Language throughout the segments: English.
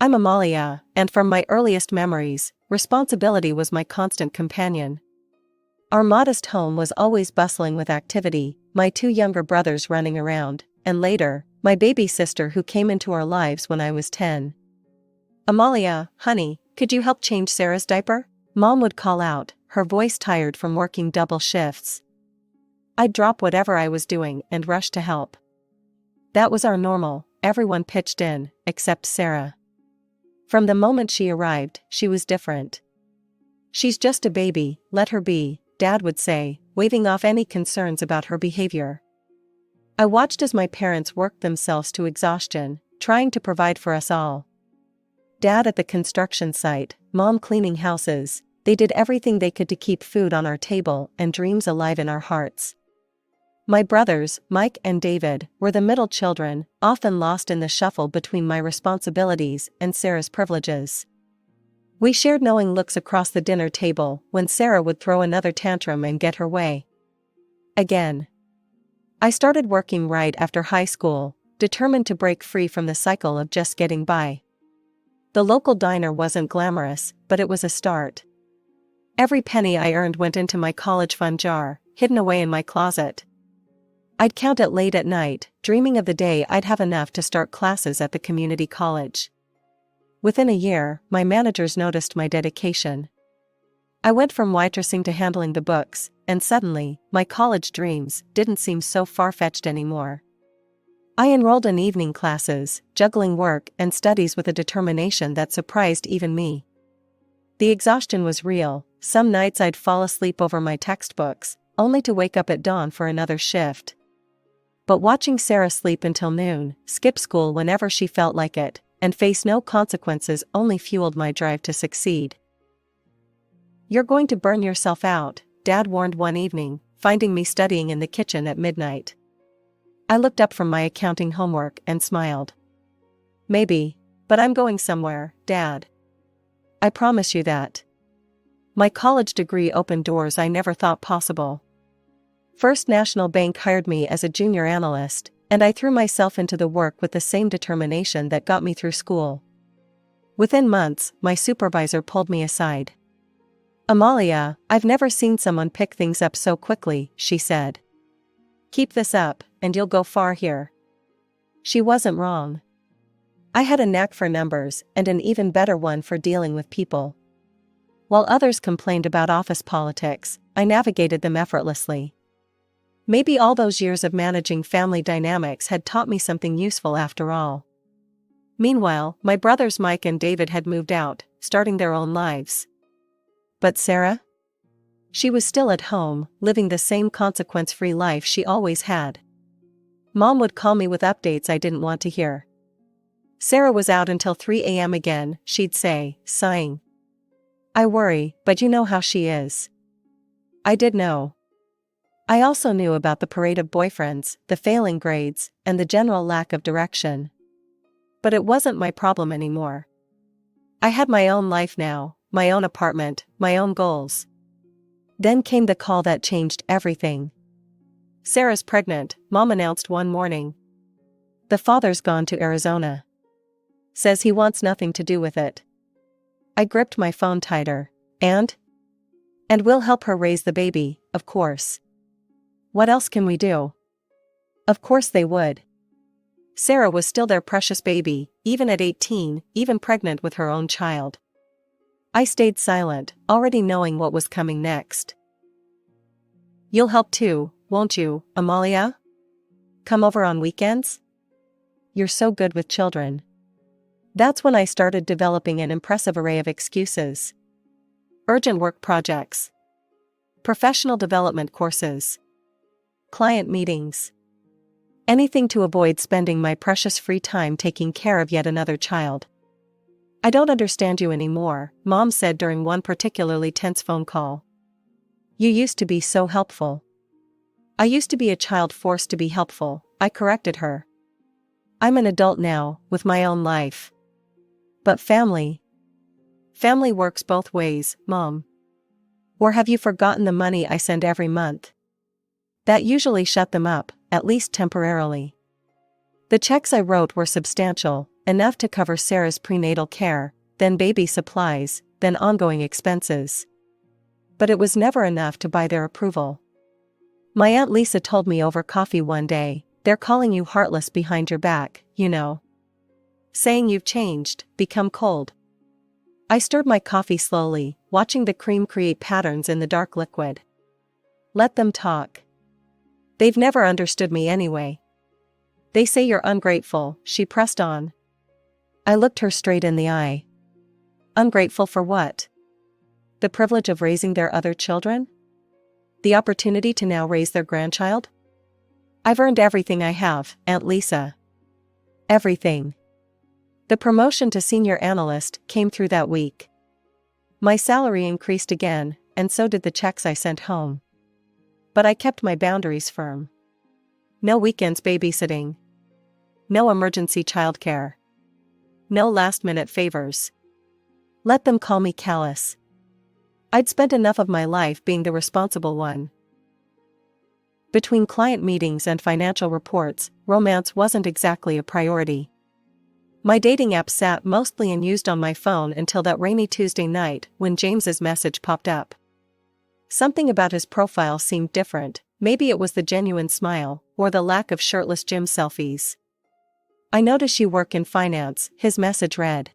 I'm Amalia, and from my earliest memories, responsibility was my constant companion. Our modest home was always bustling with activity, my two younger brothers running around, and later, my baby sister who came into our lives when I was 10. "Amalia, honey, could you help change Sarah's diaper?" Mom would call out, her voice tired from working double shifts. I'd drop whatever I was doing and rush to help. That was our normal, everyone pitched in, except Sarah. From the moment she arrived, she was different. "She's just a baby, let her be," Dad would say, waving off any concerns about her behavior. I watched as my parents worked themselves to exhaustion, trying to provide for us all. Dad at the construction site, Mom cleaning houses, they did everything they could to keep food on our table and dreams alive in our hearts. My brothers, Mike and David, were the middle children, often lost in the shuffle between my responsibilities and Sarah's privileges. We shared knowing looks across the dinner table when Sarah would throw another tantrum and get her way again. I started working right after high school, determined to break free from the cycle of just getting by. The local diner wasn't glamorous, but it was a start. Every penny I earned went into my college fund jar, hidden away in my closet. I'd count it late at night, dreaming of the day I'd have enough to start classes at the community college. Within a year, my managers noticed my dedication. I went from waitressing to handling the books, and suddenly, my college dreams didn't seem so far-fetched anymore. I enrolled in evening classes, juggling work and studies with a determination that surprised even me. The exhaustion was real. Some nights I'd fall asleep over my textbooks, only to wake up at dawn for another shift. But watching Sarah sleep until noon, skip school whenever she felt like it, and face no consequences only fueled my drive to succeed. "You're going to burn yourself out," Dad warned one evening, finding me studying in the kitchen at midnight. I looked up from my accounting homework and smiled. "Maybe, but I'm going somewhere, Dad. I promise you that." My college degree opened doors I never thought possible. First National Bank hired me as a junior analyst, and I threw myself into the work with the same determination that got me through school. Within months, my supervisor pulled me aside. "Amalia, I've never seen someone pick things up so quickly," she said. "Keep this up, and you'll go far here." She wasn't wrong. I had a knack for numbers and an even better one for dealing with people. While others complained about office politics, I navigated them effortlessly. Maybe all those years of managing family dynamics had taught me something useful after all. Meanwhile, my brothers Mike and David had moved out, starting their own lives. But Sarah? She was still at home, living the same consequence-free life she always had. Mom would call me with updates I didn't want to hear. "Sarah was out until 3 a.m. again," she'd say, sighing. "I worry, but you know how she is." I did know. I also knew about the parade of boyfriends, the failing grades, and the general lack of direction. But it wasn't my problem anymore. I had my own life now, my own apartment, my own goals. Then came the call that changed everything. "Sarah's pregnant," Mom announced one morning. "The father's gone to Arizona. Says he wants nothing to do with it." I gripped my phone tighter. And we'll help her raise the baby, of course. What else can we do? Of course they would. Sarah was still their precious baby, even at 18, even pregnant with her own child. I stayed silent, already knowing what was coming next. "You'll help too, won't you, Amalia? Come over on weekends? You're so good with children." That's when I started developing an impressive array of excuses. Urgent work projects. Professional development courses. Client meetings. Anything to avoid spending my precious free time taking care of yet another child. "I don't understand you anymore," Mom said during one particularly tense phone call. "You used to be so helpful." "I used to be a child forced to be helpful," I corrected her. "I'm an adult now, with my own life." "But family works both ways, Mom. Or have you forgotten the money I send every month?" That usually shut them up, at least temporarily. The checks I wrote were substantial, enough to cover Sarah's prenatal care, then baby supplies, then ongoing expenses. But it was never enough to buy their approval. My Aunt Lisa told me over coffee one day, "They're calling you heartless behind your back, you know. Saying you've changed, become cold." I stirred my coffee slowly, watching the cream create patterns in the dark liquid. Let them talk. They've never understood me anyway. They say you're ungrateful, she pressed on. I looked her straight in the eye. Ungrateful for what? The privilege of raising their other children? The opportunity to now raise their grandchild? I've earned everything I have, Aunt Lisa. Everything. The promotion to senior analyst came through that week. My salary increased again, and so did the checks I sent home. But I kept my boundaries firm. No weekends babysitting. No emergency childcare. No last-minute favors. Let them call me callous. I'd spent enough of my life being the responsible one. Between client meetings and financial reports, romance wasn't exactly a priority. My dating app sat mostly unused on my phone until that rainy Tuesday night when James's message popped up. Something about his profile seemed different, maybe it was the genuine smile, or the lack of shirtless gym selfies. I notice you work in finance, his message read.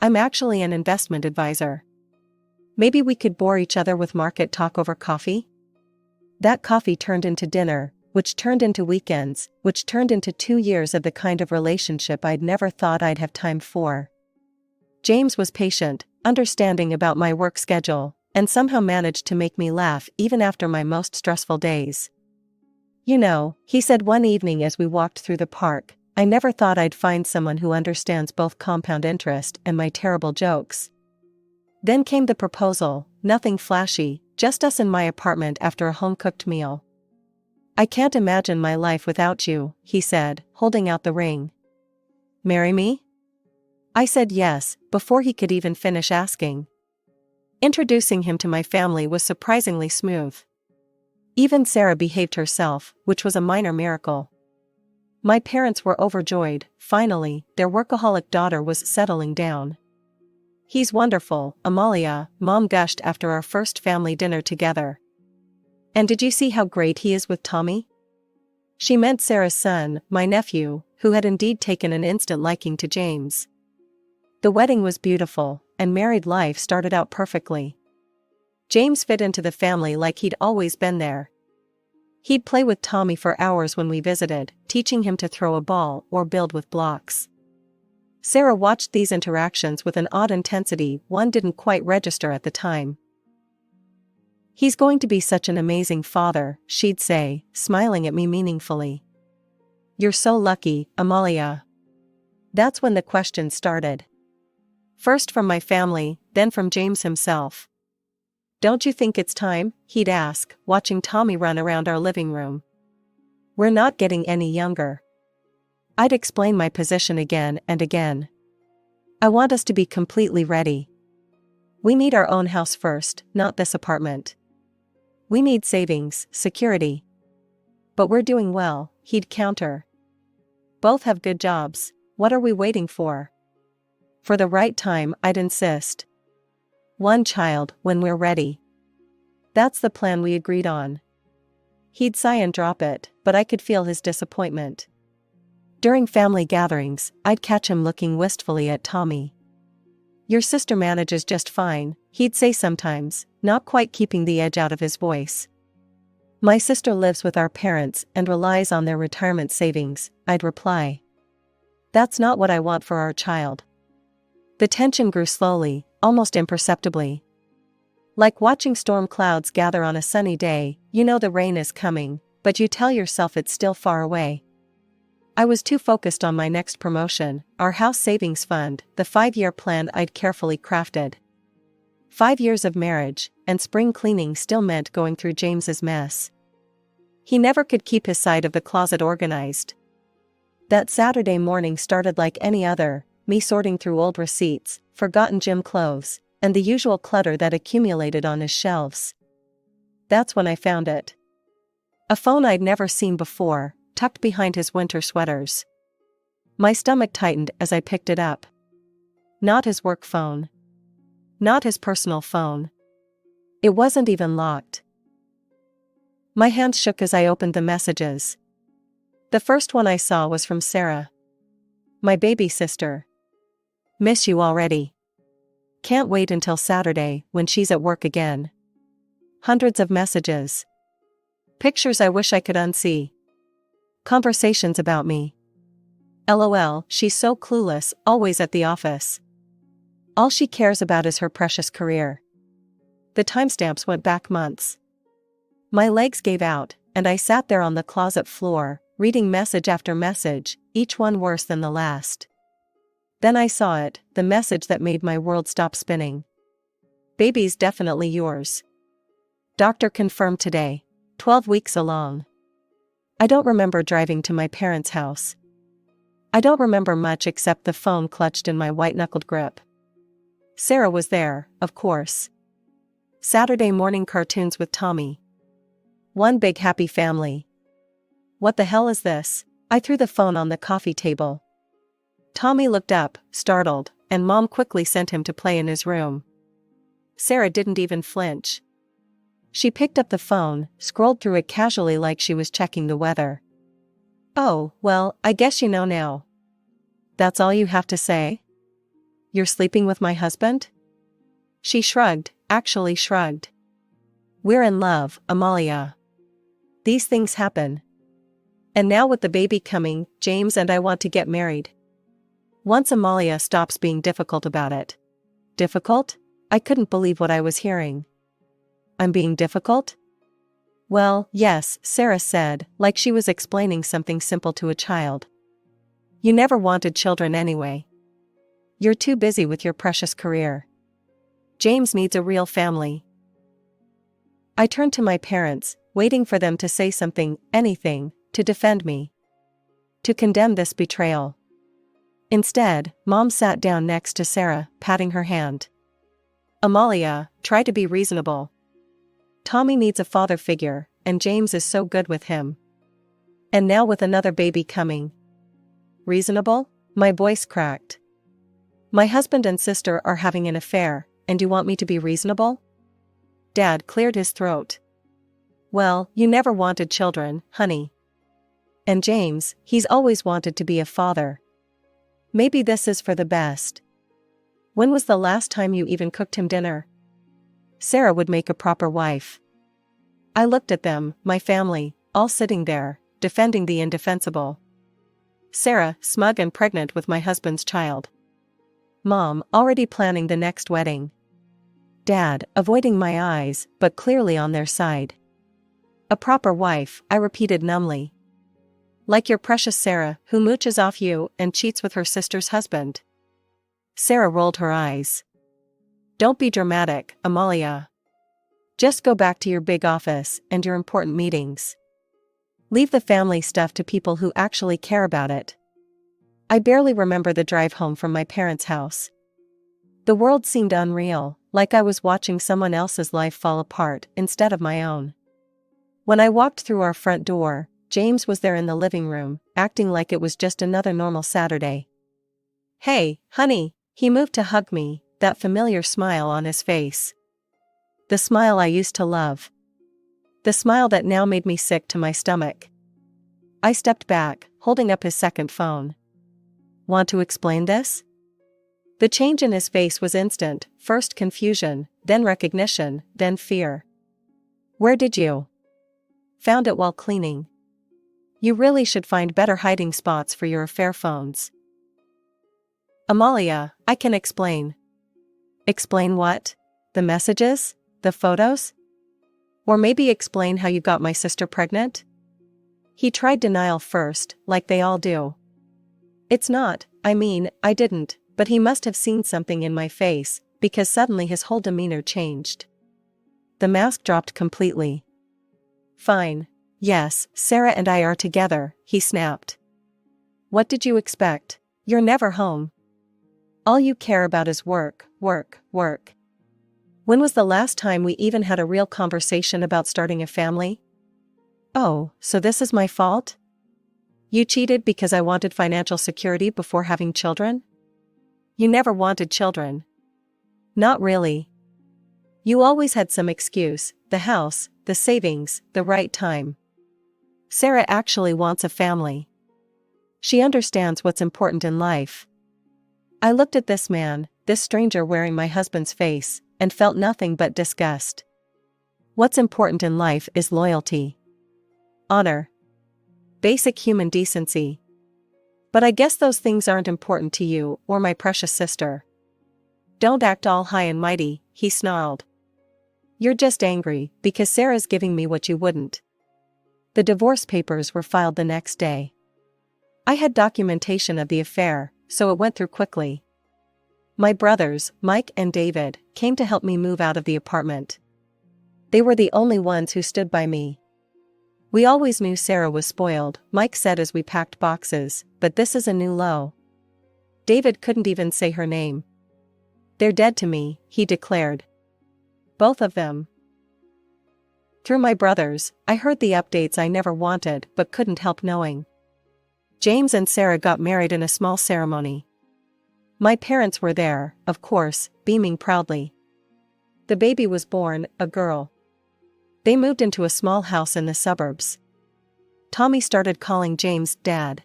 I'm actually an investment advisor. Maybe we could bore each other with market talk over coffee? That coffee turned into dinner, which turned into weekends, which turned into 2 years of the kind of relationship I'd never thought I'd have time for. James was patient, understanding about my work schedule, and somehow managed to make me laugh even after my most stressful days. You know, he said one evening as we walked through the park, I never thought I'd find someone who understands both compound interest and my terrible jokes. Then came the proposal, nothing flashy, just us in my apartment after a home-cooked meal. I can't imagine my life without you, he said, holding out the ring. Marry me? I said yes, before he could even finish asking. Introducing him to my family was surprisingly smooth. Even Sarah behaved herself, which was a minor miracle. My parents were overjoyed, finally, their workaholic daughter was settling down. He's wonderful, Amalia, Mom gushed after our first family dinner together. And did you see how great he is with Tommy? She meant Sarah's son, my nephew, who had indeed taken an instant liking to James. The wedding was beautiful, and married life started out perfectly. James fit into the family like he'd always been there. He'd play with Tommy for hours when we visited, teaching him to throw a ball or build with blocks. Sarah watched these interactions with an odd intensity one didn't quite register at the time. He's going to be such an amazing father, she'd say, smiling at me meaningfully. You're so lucky, Amalia. That's when the questions started. First from my family, then from James himself. Don't you think it's time? He'd ask, watching Tommy run around our living room. We're not getting any younger. I'd explain my position again and again. I want us to be completely ready. We need our own house first, not this apartment. We need savings, security. But we're doing well, he'd counter. Both have good jobs, what are we waiting for? For the right time, I'd insist. One child, when we're ready. That's the plan we agreed on. He'd sigh and drop it, but I could feel his disappointment. During family gatherings, I'd catch him looking wistfully at Tommy. Your sister manages just fine, he'd say sometimes, not quite keeping the edge out of his voice. My sister lives with our parents and relies on their retirement savings, I'd reply. That's not what I want for our child. The tension grew slowly, almost imperceptibly. Like watching storm clouds gather on a sunny day, you know the rain is coming, but you tell yourself it's still far away. I was too focused on my next promotion, our house savings fund, the 5-year plan I'd carefully crafted. 5 years of marriage, and spring cleaning still meant going through James's mess. He never could keep his side of the closet organized. That Saturday morning started like any other, me sorting through old receipts, forgotten gym clothes, and the usual clutter that accumulated on his shelves. That's when I found it. A phone I'd never seen before, tucked behind his winter sweaters. My stomach tightened as I picked it up. Not his work phone. Not his personal phone. It wasn't even locked. My hands shook as I opened the messages. The first one I saw was from Sarah. My baby sister. Miss you already. Can't wait until Saturday when she's at work again. Hundreds of messages. Pictures I wish I could unsee. Conversations about me. LOL, she's so clueless, always at the office. All she cares about is her precious career. The timestamps went back months. My legs gave out, and I sat there on the closet floor, reading message after message, each one worse than the last. Then I saw it, the message that made my world stop spinning. Baby's definitely yours. Doctor confirmed today. 12 weeks along. I don't remember driving to my parents' house. I don't remember much except the phone clutched in my white-knuckled grip. Sarah was there, of course. Saturday morning cartoons with Tommy. One big happy family. What the hell is this? I threw the phone on the coffee table. Tommy looked up, startled, and Mom quickly sent him to play in his room. Sarah didn't even flinch. She picked up the phone, scrolled through it casually like she was checking the weather. Oh, well, I guess you know now. That's all you have to say? You're sleeping with my husband? She shrugged, actually shrugged. We're in love, Amalia. These things happen. And now with the baby coming, James and I want to get married. Once Amalia stops being difficult about it. Difficult? I couldn't believe what I was hearing. I'm being difficult? Well, yes, Sarah said, like she was explaining something simple to a child. You never wanted children anyway. You're too busy with your precious career. James needs a real family. I turned to my parents, waiting for them to say something, anything, to defend me. To condemn this betrayal. Instead, Mom sat down next to Sarah, patting her hand. Amalia, try to be reasonable. Tommy needs a father figure, and James is so good with him. And now with another baby coming. Reasonable? My voice cracked. My husband and sister are having an affair, and you want me to be reasonable? Dad cleared his throat. Well, you never wanted children, honey. And James, he's always wanted to be a father. Maybe this is for the best. When was the last time you even cooked him dinner? Sarah would make a proper wife. I looked at them, my family, all sitting there, defending the indefensible. Sarah, smug and pregnant with my husband's child. Mom, already planning the next wedding. Dad, avoiding my eyes, but clearly on their side. A proper wife, I repeated numbly. Like your precious Sarah, who mooches off you and cheats with her sister's husband. Sarah rolled her eyes. Don't be dramatic, Amalia. Just go back to your big office and your important meetings. Leave the family stuff to people who actually care about it. I barely remember the drive home from my parents' house. The world seemed unreal, like I was watching someone else's life fall apart instead of my own. When I walked through our front door, James was there in the living room, acting like it was just another normal Saturday. Hey, honey, he moved to hug me, that familiar smile on his face. The smile I used to love. The smile that now made me sick to my stomach. I stepped back, holding up his second phone. Want to explain this? The change in his face was instant, first confusion, then recognition, then fear. Where did you? Found it while cleaning. You really should find better hiding spots for your affair phones. Amalia, I can explain. Explain what? The messages? The photos? Or maybe explain how you got my sister pregnant? He tried denial first, like they all do. It's not, I didn't, but he must have seen something in my face, because suddenly his whole demeanor changed. The mask dropped completely. Fine. Yes, Sarah and I are together, he snapped. What did you expect? You're never home. All you care about is work, work, work. When was the last time we even had a real conversation about starting a family? Oh, so this is my fault? You cheated because I wanted financial security before having children? You never wanted children. Not really. You always had some excuse, the house, the savings, the right time. Sarah actually wants a family. She understands what's important in life. I looked at this man, this stranger wearing my husband's face, and felt nothing but disgust. What's important in life is loyalty, honor, basic human decency. But I guess those things aren't important to you or my precious sister. Don't act all high and mighty, he snarled. You're just angry because Sarah's giving me what you wouldn't. The divorce papers were filed the next day. I had documentation of the affair, so it went through quickly. My brothers, Mike and David, came to help me move out of the apartment. They were the only ones who stood by me. We always knew Sarah was spoiled, Mike said as we packed boxes, but this is a new low. David couldn't even say her name. They're dead to me, he declared. Both of them. Through my brothers, I heard the updates I never wanted but couldn't help knowing. James and Sarah got married in a small ceremony. My parents were there, of course, beaming proudly. The baby was born, a girl. They moved into a small house in the suburbs. Tommy started calling James Dad.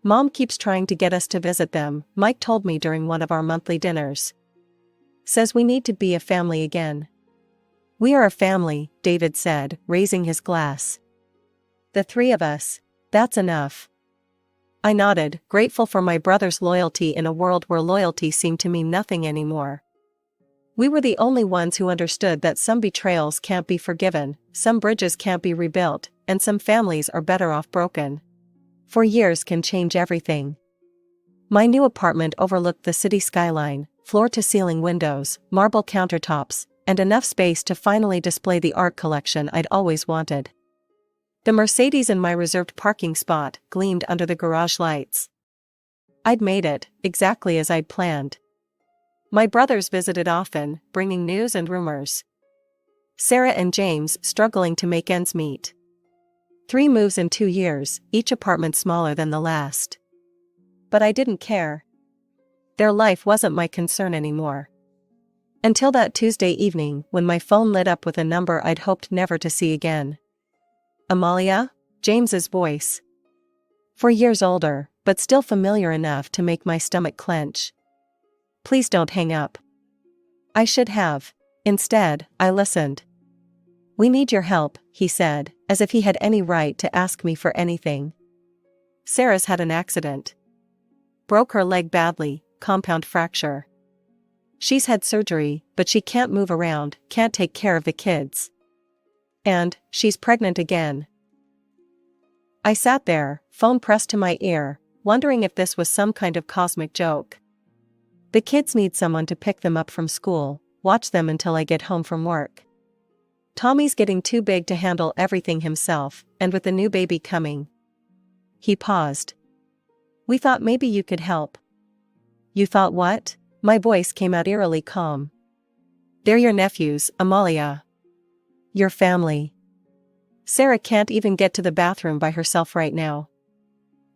Mom keeps trying to get us to visit them, Mike told me during one of our monthly dinners. Says we need to be a family again. We are a family, David said, raising his glass. The three of us, that's enough. I nodded, grateful for my brother's loyalty in a world where loyalty seemed to mean nothing anymore. We were the only ones who understood that some betrayals can't be forgiven, some bridges can't be rebuilt, and some families are better off broken. 4 years can change everything. My new apartment overlooked the city skyline, floor-to-ceiling windows, marble countertops, and enough space to finally display the art collection I'd always wanted. The Mercedes in my reserved parking spot gleamed under the garage lights. I'd made it, exactly as I'd planned. My brothers visited often, bringing news and rumors. Sarah and James struggling to make ends meet. 3 moves in 2 years, each apartment smaller than the last. But I didn't care. Their life wasn't my concern anymore. Until that Tuesday evening when my phone lit up with a number I'd hoped never to see again. Amalia? James's voice. 4 years older, but still familiar enough to make my stomach clench. Please don't hang up. I should have. Instead, I listened. We need your help, he said, as if he had any right to ask me for anything. Sarah's had an accident. Broke her leg badly, compound fracture. She's had surgery, but she can't move around, can't take care of the kids. And, she's pregnant again. I sat there, phone pressed to my ear, wondering if this was some kind of cosmic joke. The kids need someone to pick them up from school, watch them until I get home from work. Tommy's getting too big to handle everything himself, and with the new baby coming. He paused. We thought maybe you could help. You thought what? My voice came out eerily calm. They're your nephews, Amalia. Your family. Sarah can't even get to the bathroom by herself right now.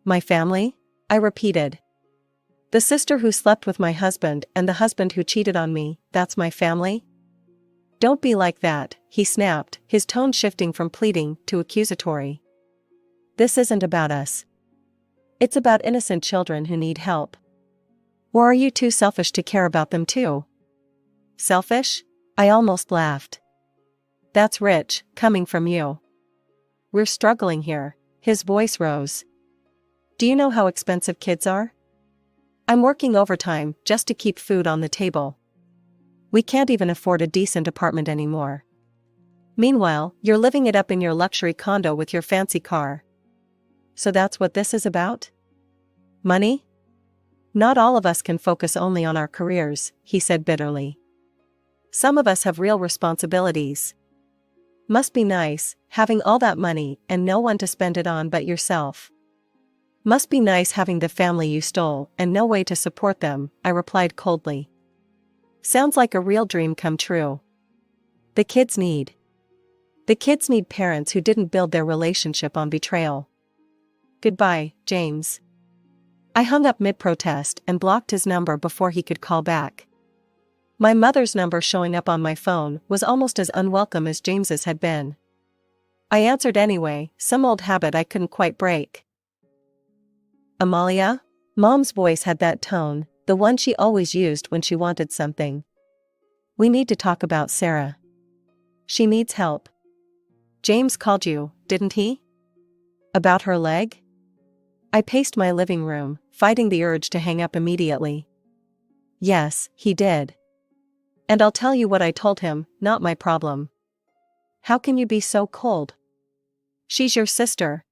My family? I repeated. The sister who slept with my husband and the husband who cheated on me, that's my family? Don't be like that, he snapped, his tone shifting from pleading to accusatory. This isn't about us. It's about innocent children who need help. Or are you too selfish to care about them too? Selfish? I almost laughed. That's rich, coming from you. We're struggling here. His voice rose. Do you know how expensive kids are? I'm working overtime just to keep food on the table. We can't even afford a decent apartment anymore. Meanwhile, you're living it up in your luxury condo with your fancy car. So that's what this is about? Money? Not all of us can focus only on our careers, he said bitterly. Some of us have real responsibilities. Must be nice, having all that money and no one to spend it on but yourself. Must be nice having the family you stole and no way to support them, I replied coldly. Sounds like a real dream come true. The kids need parents who didn't build their relationship on betrayal. Goodbye, James. I hung up mid-protest and blocked his number before he could call back. My mother's number showing up on my phone was almost as unwelcome as James's had been. I answered anyway, some old habit I couldn't quite break. Amalia? Mom's voice had that tone, the one she always used when she wanted something. We need to talk about Sarah. She needs help. James called you, didn't he? About her leg? I paced my living room, fighting the urge to hang up immediately. Yes, he did. And I'll tell you what I told him, not my problem. How can you be so cold? She's your sister.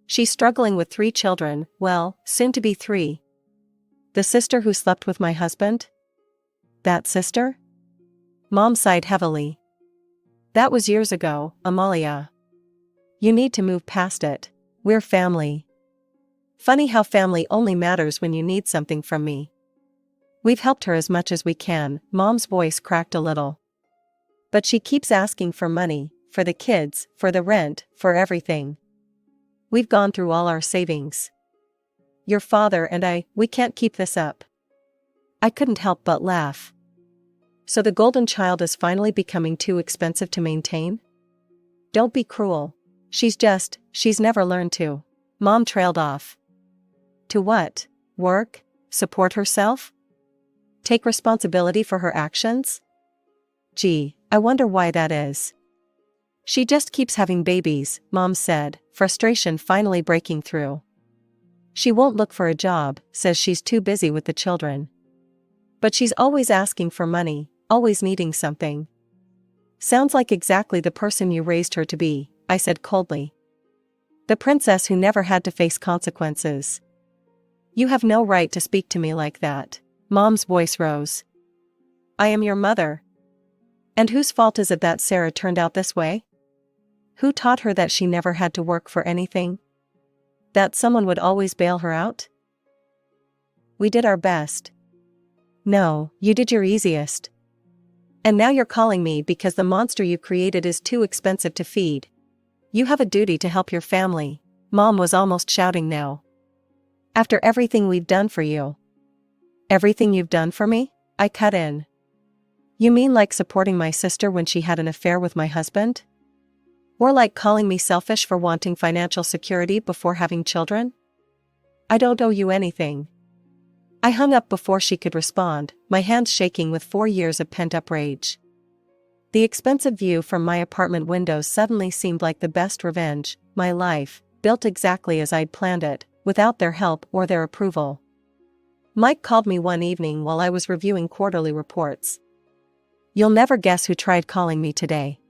She's struggling with 3 children, well, soon to be 3. The sister who slept with my husband? That sister? Mom sighed heavily. That was years ago, Amalia. You need to move past it. We're family. Funny how family only matters when you need something from me. We've helped her as much as we can, Mom's voice cracked a little. But she keeps asking for money, for the kids, for the rent, for everything. We've gone through all our savings. Your father and we can't keep this up. I couldn't help but laugh. So the golden child is finally becoming too expensive to maintain? Don't be cruel. She's never learned to. Mom trailed off. To what? Work? Support herself? Take responsibility for her actions? Gee, I wonder why that is. She just keeps having babies, Mom said, frustration finally breaking through. She won't look for a job, says she's too busy with the children. But she's always asking for money, always needing something. Sounds like exactly the person you raised her to be, I said coldly. The princess who never had to face consequences. You have no right to speak to me like that. Mom's voice rose. I am your mother. And whose fault is it that Sarah turned out this way? Who taught her that she never had to work for anything? That someone would always bail her out? We did our best. No, you did your easiest. And now you're calling me because the monster you created is too expensive to feed. You have a duty to help your family. Mom was almost shouting now. After everything we've done for you. Everything you've done for me? I cut in. You mean like supporting my sister when she had an affair with my husband? Or like calling me selfish for wanting financial security before having children? I don't owe you anything. I hung up before she could respond, my hands shaking with 4 years of pent-up rage. The expensive view from my apartment windows suddenly seemed like the best revenge, my life, built exactly as I'd planned it, without their help or their approval. Mike called me one evening while I was reviewing quarterly reports. You'll never guess who tried calling me today.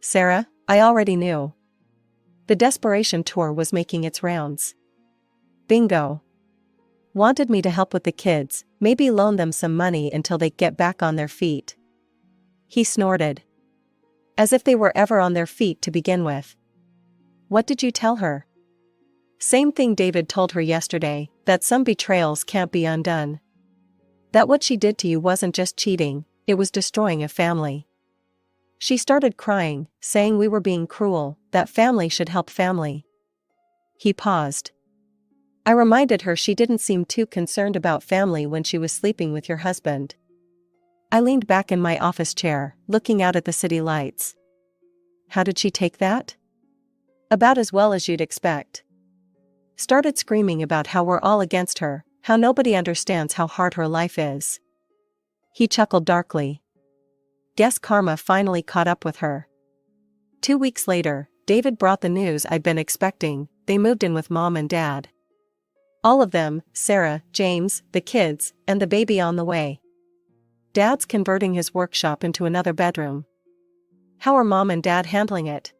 Sarah, I already knew. The desperation tour was making its rounds. Bingo. Wanted me to help with the kids, maybe loan them some money until they get back on their feet. He snorted. As if they were ever on their feet to begin with. What did you tell her? Same thing David told her yesterday, that some betrayals can't be undone. That what she did to you wasn't just cheating, it was destroying a family. She started crying, saying we were being cruel, that family should help family. He paused. I reminded her she didn't seem too concerned about family when she was sleeping with your husband. I leaned back in my office chair, looking out at the city lights. How did she take that? About as well as you'd expect. Started screaming about how we're all against her, how nobody understands how hard her life is. He chuckled darkly. Guess karma finally caught up with her. 2 weeks later, David brought the news I'd been expecting. They moved in with Mom and Dad. All of them, Sarah, James, the kids, and the baby on the way. Dad's converting his workshop into another bedroom. How are Mom and Dad handling it?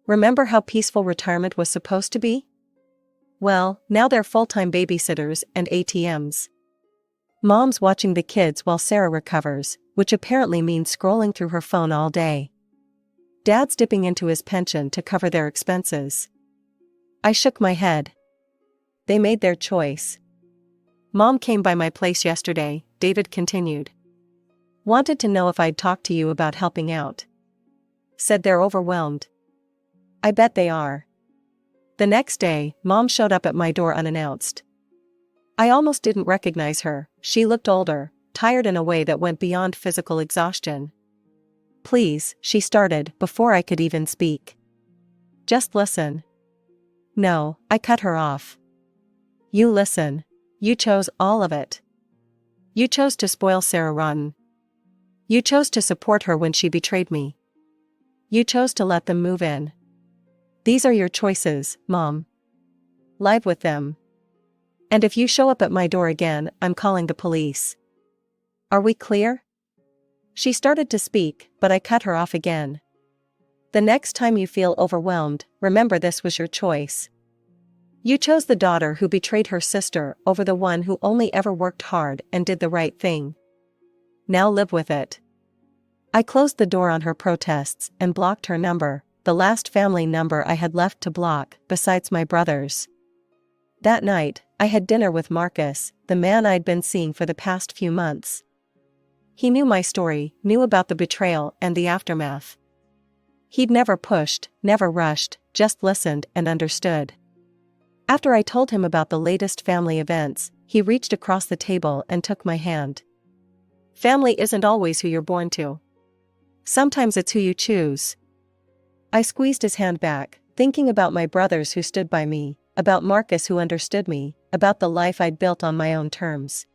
Remember how peaceful retirement was supposed to be? Well, now they're full-time babysitters and ATMs. Mom's watching the kids while Sarah recovers, which apparently means scrolling through her phone all day. Dad's dipping into his pension to cover their expenses. I shook my head. They made their choice. Mom came by my place yesterday, David continued. Wanted to know if I'd talk to you about helping out. Said they're overwhelmed. I bet they are. The next day, Mom showed up at my door unannounced. I almost didn't recognize her. She looked older, tired in a way that went beyond physical exhaustion. "Please," she started, before I could even speak. "Just listen." "No," I cut her off. "You listen. You chose all of it. You chose to spoil Sarah rotten. You chose to support her when she betrayed me. You chose to let them move in. These are your choices, Mom. Live with them. And if you show up at my door again, I'm calling the police. Are we clear?" She started to speak, but I cut her off again. "The next time you feel overwhelmed, remember this was your choice. You chose the daughter who betrayed her sister over the one who only ever worked hard and did the right thing. Now live with it." I closed the door on her protests and blocked her number, the last family number I had left to block, besides my brother's. That night, I had dinner with Marcus, the man I'd been seeing for the past few months. He knew my story, knew about the betrayal and the aftermath. He'd never pushed, never rushed, just listened and understood. After I told him about the latest family events, he reached across the table and took my hand. "Family isn't always who you're born to. Sometimes it's who you choose." I squeezed his hand back, thinking about my brothers who stood by me, about Marcus who understood me, about the life I'd built on my own terms.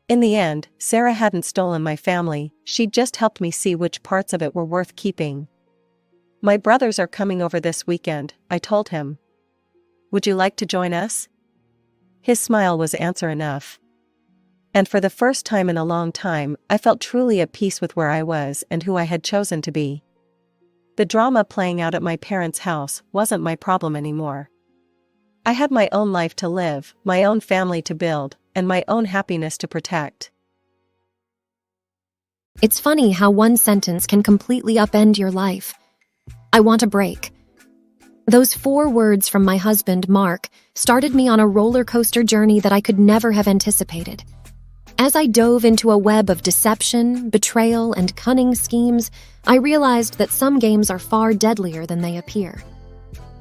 In the end, Sarah hadn't stolen my family, she'd just helped me see which parts of it were worth keeping. "My brothers are coming over this weekend," I told him. "Would you like to join us?" His smile was answer enough. And for the first time in a long time, I felt truly at peace with where I was and who I had chosen to be. The drama playing out at my parents' house wasn't my problem anymore. I had my own life to live, my own family to build, and my own happiness to protect. It's funny how one sentence can completely upend your life. I want a break. Those 4 words from my husband, Mark, started me on a roller coaster journey that I could never have anticipated. As I dove into a web of deception, betrayal, and cunning schemes, I realized that some games are far deadlier than they appear.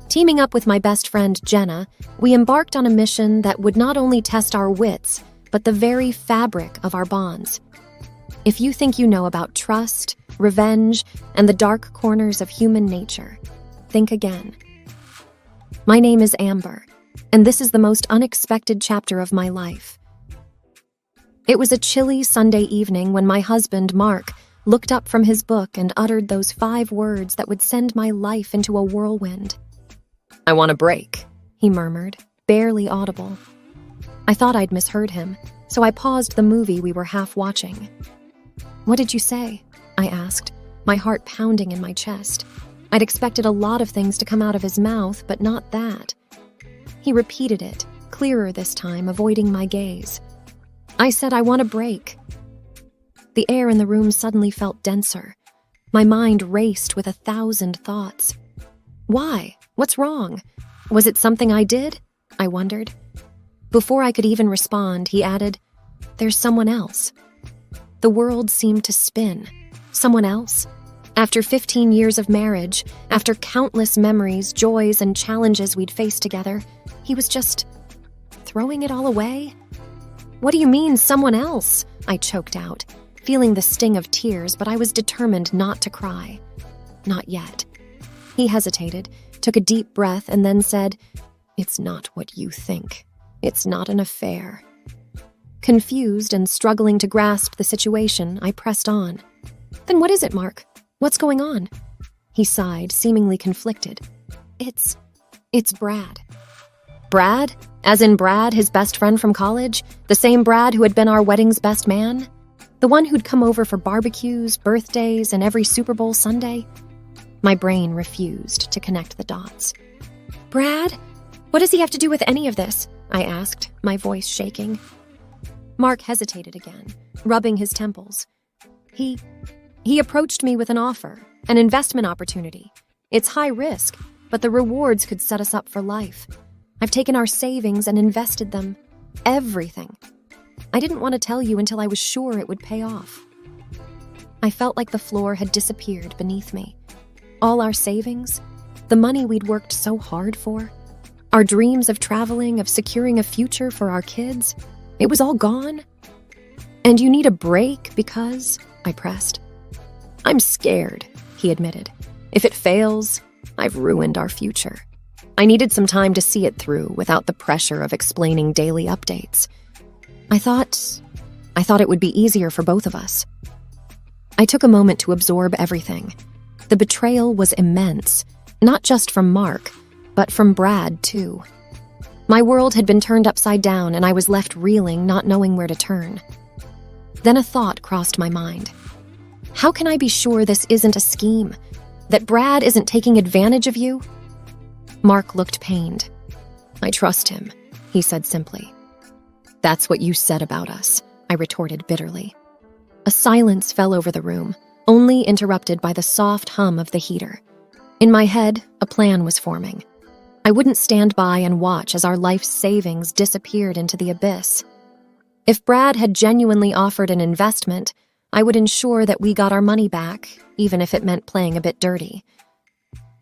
Teaming up with my best friend, Jenna, we embarked on a mission that would not only test our wits, but the very fabric of our bonds. If you think you know about trust, revenge, and the dark corners of human nature, think again. My name is Amber, and this is the most unexpected chapter of my life. It was a chilly Sunday evening when my husband, Mark, looked up from his book and uttered those 5 words that would send my life into a whirlwind. "I want a break," he murmured, barely audible. I thought I'd misheard him, so I paused the movie we were half watching. "What did you say?" I asked, my heart pounding in my chest. I'd expected a lot of things to come out of his mouth, but not that. He repeated it, clearer this time, avoiding my gaze. "I said I want a break." The air in the room suddenly felt denser. My mind raced with 1,000 thoughts. Why? What's wrong? Was it something I did? I wondered. Before I could even respond, he added, "There's someone else." The world seemed to spin. Someone else? After 15 years of marriage, after countless memories, joys, and challenges we'd faced together, he was just throwing it all away? "What do you mean, someone else?" I choked out, feeling the sting of tears, but I was determined not to cry. Not yet. He hesitated, took a deep breath, and then said, "It's not what you think. It's not an affair." Confused and struggling to grasp the situation, I pressed on. "Then what is it, Mark? What's going on?" He sighed, seemingly conflicted. It's Brad." "Brad? As in Brad, his best friend from college? The same Brad who had been our wedding's best man? The one who'd come over for barbecues, birthdays, and every Super Bowl Sunday?" My brain refused to connect the dots. "Brad? What does he have to do with any of this?" I asked, my voice shaking. Mark hesitated again, rubbing his temples. He approached me with an offer, an investment opportunity. It's high risk, but the rewards could set us up for life. I've taken our savings and invested them. Everything. I didn't want to tell you until I was sure it would pay off. I felt like the floor had disappeared beneath me. All our savings, the money we'd worked so hard for, Our dreams of traveling, of securing a future for our kids, it was all gone? And you need a break because, I pressed. I'm scared, he admitted. If it fails, I've ruined our future. I needed some time to see it through without the pressure of explaining daily updates. I thought it would be easier for both of us. I took a moment to absorb everything. The betrayal was immense, not just from Mark, but from Brad, too. My world had been turned upside down, and I was left reeling, not knowing where to turn. Then a thought crossed my mind. How can I be sure this isn't a scheme? That Brad isn't taking advantage of you? Mark looked pained. I trust him, he said simply. That's what you said about us, I retorted bitterly. A silence fell over the room, only interrupted by the soft hum of the heater. In my head, a plan was forming. I wouldn't stand by and watch as our life savings disappeared into the abyss. If Brad had genuinely offered an investment, I would ensure that we got our money back, even if it meant playing a bit dirty.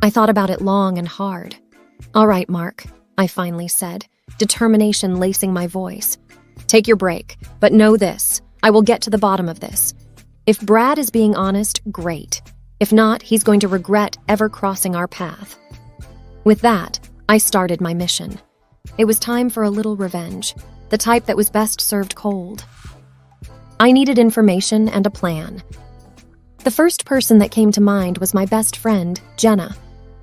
I thought about it long and hard. All right, Mark, I finally said, determination lacing my voice. Take your break, but know this, I will get to the bottom of this. If Brad is being honest, great. If not, he's going to regret ever crossing our path. With that, I started my mission. It was time for a little revenge, the type that was best served cold. I needed information and a plan. The first person that came to mind was my best friend, Jenna.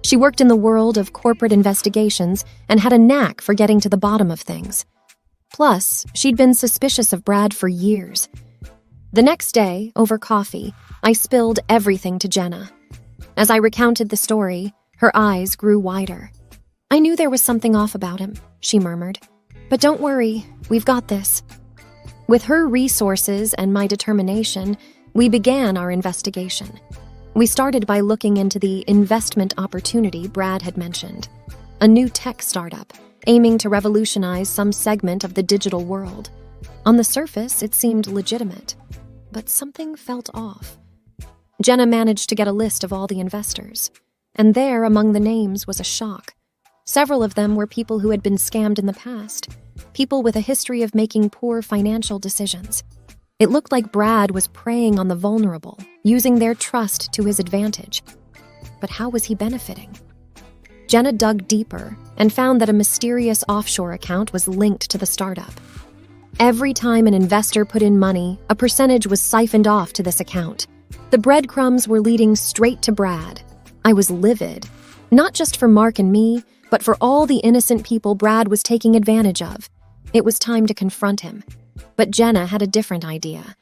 She worked in the world of corporate investigations and had a knack for getting to the bottom of things. Plus, she'd been suspicious of Brad for years. The next day, over coffee, I spilled everything to Jenna. As I recounted the story, her eyes grew wider. I knew there was something off about him, she murmured. But don't worry, we've got this. With her resources and my determination, we began our investigation. We started by looking into the investment opportunity Brad had mentioned, a new tech startup aiming to revolutionize some segment of the digital world. On the surface, it seemed legitimate, but something felt off. Jenna managed to get a list of all the investors, and there among the names was a shock. Several of them were people who had been scammed in the past, people with a history of making poor financial decisions. It looked like Brad was preying on the vulnerable, using their trust to his advantage. But how was he benefiting? Jenna dug deeper and found that a mysterious offshore account was linked to the startup. Every time an investor put in money, a percentage was siphoned off to this account. The breadcrumbs were leading straight to Brad. I was livid, not just for Mark and me, but for all the innocent people Brad was taking advantage of. It was time to confront him. But Jenna had a different idea.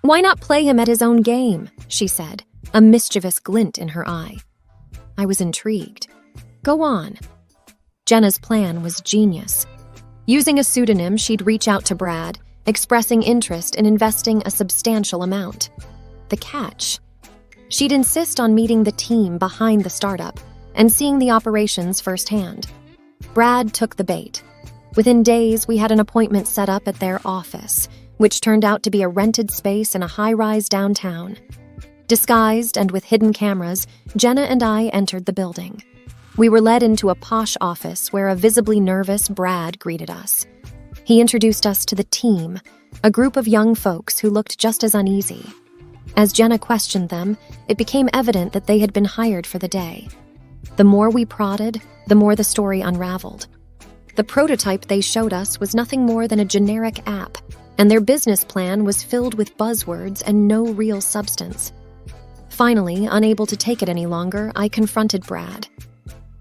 Why not play him at his own game, she said, a mischievous glint in her eye. I was intrigued. Go on. Jenna's plan was genius. Using a pseudonym, she'd reach out to Brad, expressing interest in investing a substantial amount. The catch? She'd insist on meeting the team behind the startup and seeing the operations firsthand. Brad took the bait. Within days, we had an appointment set up at their office, which turned out to be a rented space in a high-rise downtown. Disguised and with hidden cameras, Jenna and I entered the building. We were led into a posh office where a visibly nervous Brad greeted us. He introduced us to the team, a group of young folks who looked just as uneasy. As Jenna questioned them, it became evident that they had been hired for the day. The more we prodded, the more the story unraveled. The prototype they showed us was nothing more than a generic app, and their business plan was filled with buzzwords and no real substance. Finally, unable to take it any longer, I confronted Brad.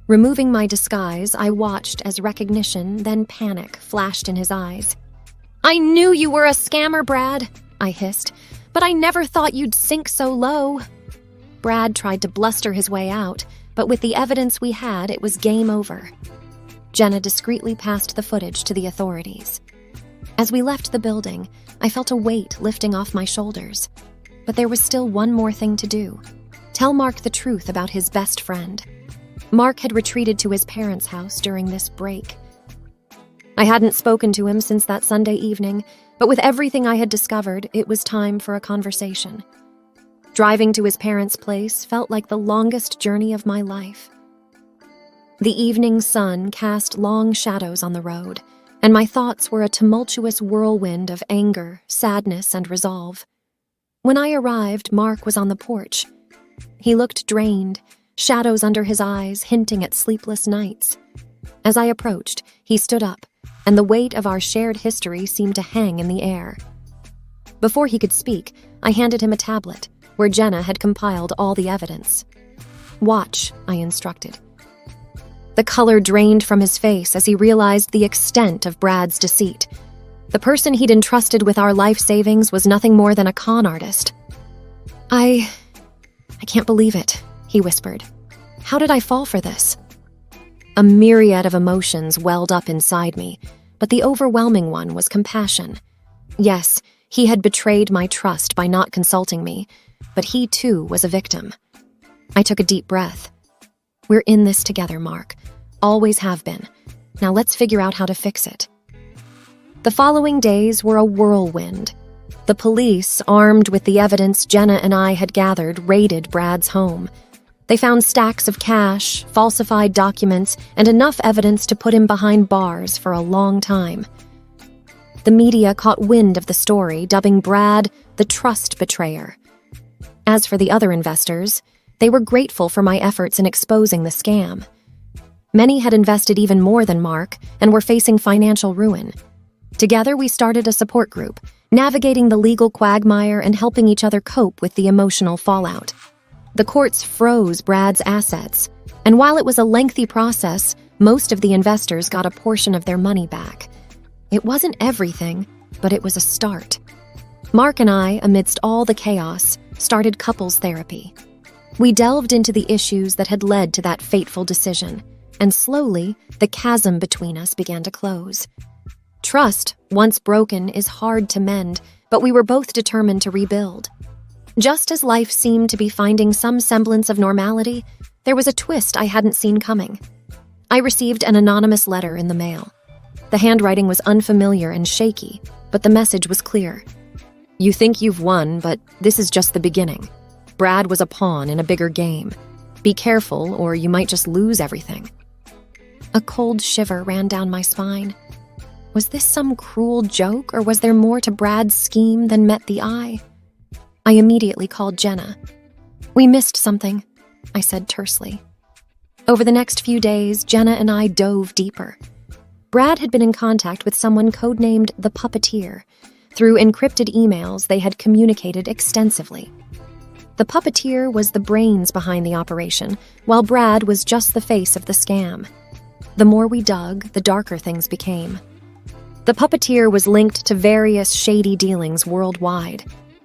Removing my disguise, I watched as recognition, then panic, flashed in his eyes. I knew you were a scammer, Brad, I hissed, but I never thought you'd sink so low. Brad tried to bluster his way out, but with the evidence we had, it was game over. Jenna discreetly passed the footage to the authorities. As we left the building, I felt a weight lifting off my shoulders. But there was still one more thing to do. Tell Mark the truth about his best friend. Mark had retreated to his parents' house during this break. I hadn't spoken to him since that Sunday evening, but with everything I had discovered, it was time for a conversation. Driving to his parents' place felt like the longest journey of my life. The evening sun cast long shadows on the road, and my thoughts were a tumultuous whirlwind of anger, sadness, and resolve. When I arrived, Mark was on the porch. He looked drained, shadows under his eyes hinting at sleepless nights. As I approached, he stood up, and the weight of our shared history seemed to hang in the air. Before he could speak, I handed him a tablet, where Jenna had compiled all the evidence. "Watch," I instructed. The color drained from his face as he realized the extent of Brad's deceit. The person he'd entrusted with our life savings was nothing more than a con artist. I can't believe it," he whispered. "How did I fall for this?" A myriad of emotions welled up inside me, but the overwhelming one was compassion. Yes, he had betrayed my trust by not consulting me, but he too was a victim. I took a deep breath. "We're in this together, Mark. Always have been. Now let's figure out how to fix it." The following days were a whirlwind. The police, armed with the evidence Jenna and I had gathered, raided Brad's home. They found stacks of cash, falsified documents, and enough evidence to put him behind bars for a long time. The media caught wind of the story, dubbing Brad the trust betrayer. As for the other investors, they were grateful for my efforts in exposing the scam. Many had invested even more than Mark and were facing financial ruin. Together, we started a support group, navigating the legal quagmire and helping each other cope with the emotional fallout. The courts froze Brad's assets, and while it was a lengthy process, most of the investors got a portion of their money back. It wasn't everything, but it was a start. Mark and I, amidst all the chaos, started couples therapy. We delved into the issues that had led to that fateful decision, and slowly, the chasm between us began to close. Trust, once broken, is hard to mend, but we were both determined to rebuild. Just as life seemed to be finding some semblance of normality, there was a twist I hadn't seen coming. I received an anonymous letter in the mail. The handwriting was unfamiliar and shaky, but the message was clear. "You think you've won, but this is just the beginning. Brad was a pawn in a bigger game. Be careful, or you might just lose everything." A cold shiver ran down my spine. Was this some cruel joke, or was there more to Brad's scheme than met the eye? I immediately called Jenna. "We missed something," I said tersely. Over the next few days, Jenna and I dove deeper. Brad had been in contact with someone codenamed the Puppeteer. Through encrypted emails, they had communicated extensively. The Puppeteer was the brains behind the operation, while Brad was just the face of the scam. The more we dug, the darker things became. The Puppeteer was linked to various shady dealings worldwide.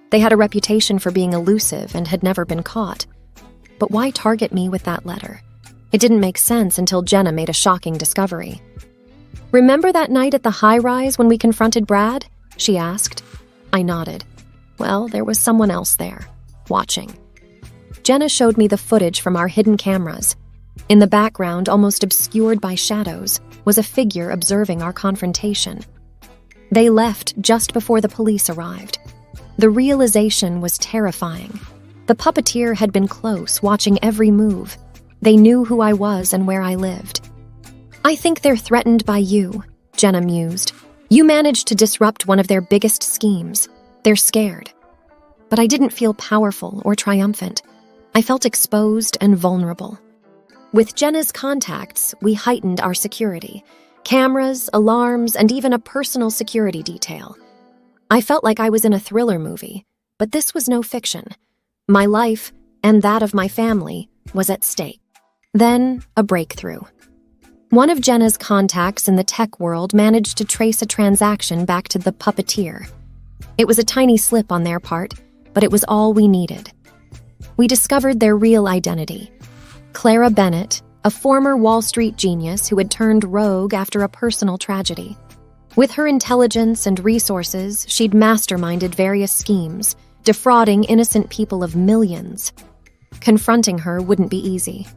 They had a reputation for being elusive and had never been caught. But why target me with that letter? It didn't make sense until Jenna made a shocking discovery. "Remember that night at the high-rise when we confronted Brad?" she asked. I nodded. Well, there was someone else there, watching. Jenna showed me the footage from our hidden cameras. In the background, almost obscured by shadows, was a figure observing our confrontation. They left just before the police arrived. The realization was terrifying. The Puppeteer had been close, watching every move. They knew who I was and where I lived. "I think they're threatened by you," Jenna mused. "You managed to disrupt one of their biggest schemes. They're scared." But I didn't feel powerful or triumphant. I felt exposed and vulnerable. With Jenna's contacts, we heightened our security. Cameras, alarms, and even a personal security detail. I felt like I was in a thriller movie, but this was no fiction. My life, and that of my family, was at stake. Then, a breakthrough. One of Jenna's contacts in the tech world managed to trace a transaction back to the Puppeteer. It was a tiny slip on their part, but it was all we needed. We discovered their real identity. Clara Bennett, a former Wall Street genius who had turned rogue after a personal tragedy. With her intelligence and resources, she'd masterminded various schemes, defrauding innocent people of millions. Confronting her wouldn't be easy.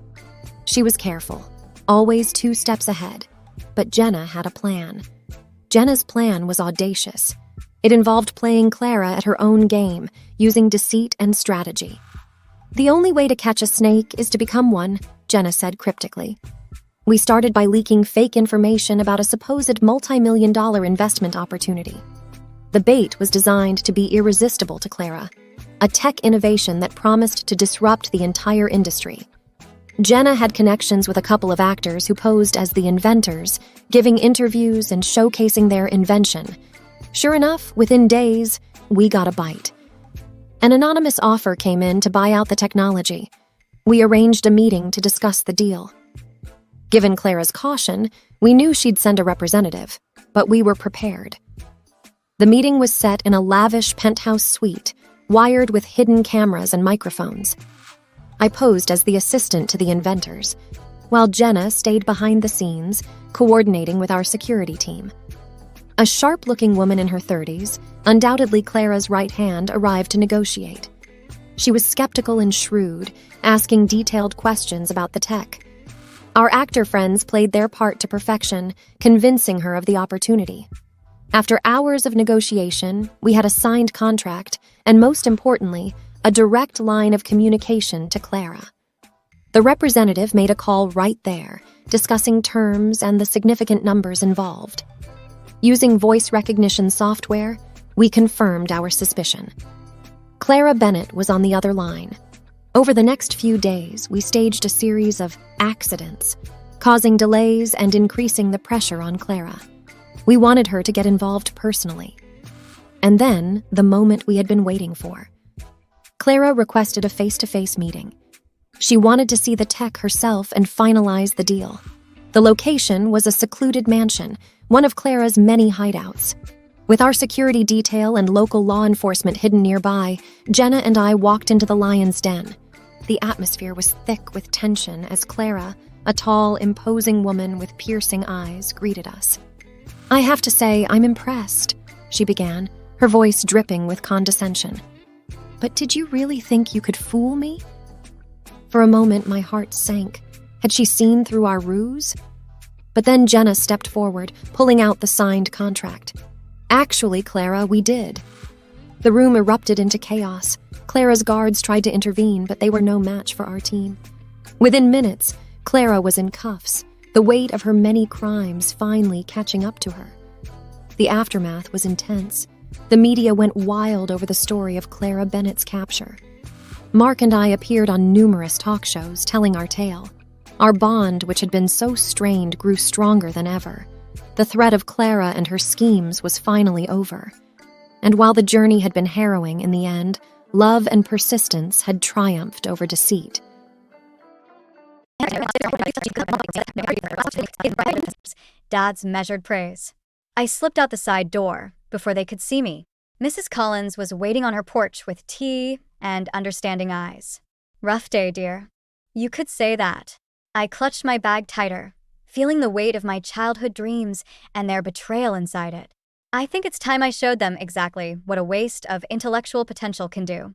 She was careful, always 2 steps ahead, but Jenna had a plan. Jenna's plan was audacious. It involved playing Clara at her own game, using deceit and strategy. "The only way to catch a snake is to become one," Jenna said cryptically. We started by leaking fake information about a supposed multi-million-dollar investment opportunity. The bait was designed to be irresistible to Clara, a tech innovation that promised to disrupt the entire industry. Jenna had connections with a couple of actors who posed as the inventors, giving interviews and showcasing their invention. Sure enough, within days, we got a bite. An anonymous offer came in to buy out the technology. We arranged a meeting to discuss the deal. Given Clara's caution, we knew she'd send a representative, but we were prepared. The meeting was set in a lavish penthouse suite, wired with hidden cameras and microphones. I posed as the assistant to the inventors, while Jenna stayed behind the scenes, coordinating with our security team. A sharp-looking woman in her 30s, undoubtedly Clara's right hand, arrived to negotiate. She was skeptical and shrewd, asking detailed questions about the tech. Our actor friends played their part to perfection, convincing her of the opportunity. After hours of negotiation, we had a signed contract, and most importantly, a direct line of communication to Clara. The representative made a call right there, discussing terms and the significant numbers involved. Using voice recognition software, we confirmed our suspicion. Clara Bennett was on the other line. Over the next few days, we staged a series of accidents, causing delays and increasing the pressure on Clara. We wanted her to get involved personally. And then, the moment we had been waiting for. Clara requested a face-to-face meeting. She wanted to see the tech herself and finalize the deal. The location was a secluded mansion, one of Clara's many hideouts. With our security detail and local law enforcement hidden nearby, Jenna and I walked into the lion's den. The atmosphere was thick with tension as Clara, a tall, imposing woman with piercing eyes, greeted us. "I have to say, I'm impressed," she began, her voice dripping with condescension. "But did you really think you could fool me?" For a moment, my heart sank. Had she seen through our ruse? But then Jenna stepped forward, pulling out the signed contract. "Actually, Clara, we did." The room erupted into chaos. Clara's guards tried to intervene, but they were no match for our team. Within minutes, Clara was in cuffs, the weight of her many crimes finally catching up to her. The aftermath was intense. The media went wild over the story of Clara Bennett's capture. Mark and I appeared on numerous talk shows telling our tale. Our bond, which had been so strained, grew stronger than ever. The threat of Clara and her schemes was finally over. And while the journey had been harrowing in the end, love and persistence had triumphed over deceit. Dad's measured praise. I slipped out the side door before they could see me. Mrs. Collins was waiting on her porch with tea and understanding eyes. "Rough day, dear." "You could say that." I clutched my bag tighter, feeling the weight of my childhood dreams and their betrayal inside it. I think it's time I showed them exactly what a waste of intellectual potential can do.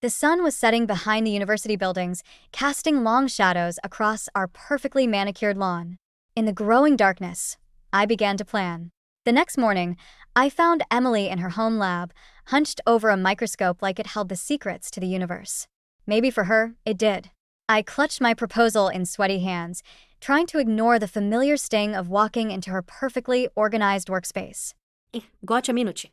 The sun was setting behind the university buildings, casting long shadows across our perfectly manicured lawn. In the growing darkness, I began to plan. The next morning, I found Emily in her home lab, hunched over a microscope like it held the secrets to the universe. Maybe for her, it did. I clutched my proposal in sweaty hands, trying to ignore the familiar sting of walking into her perfectly organized workspace. Got a minute?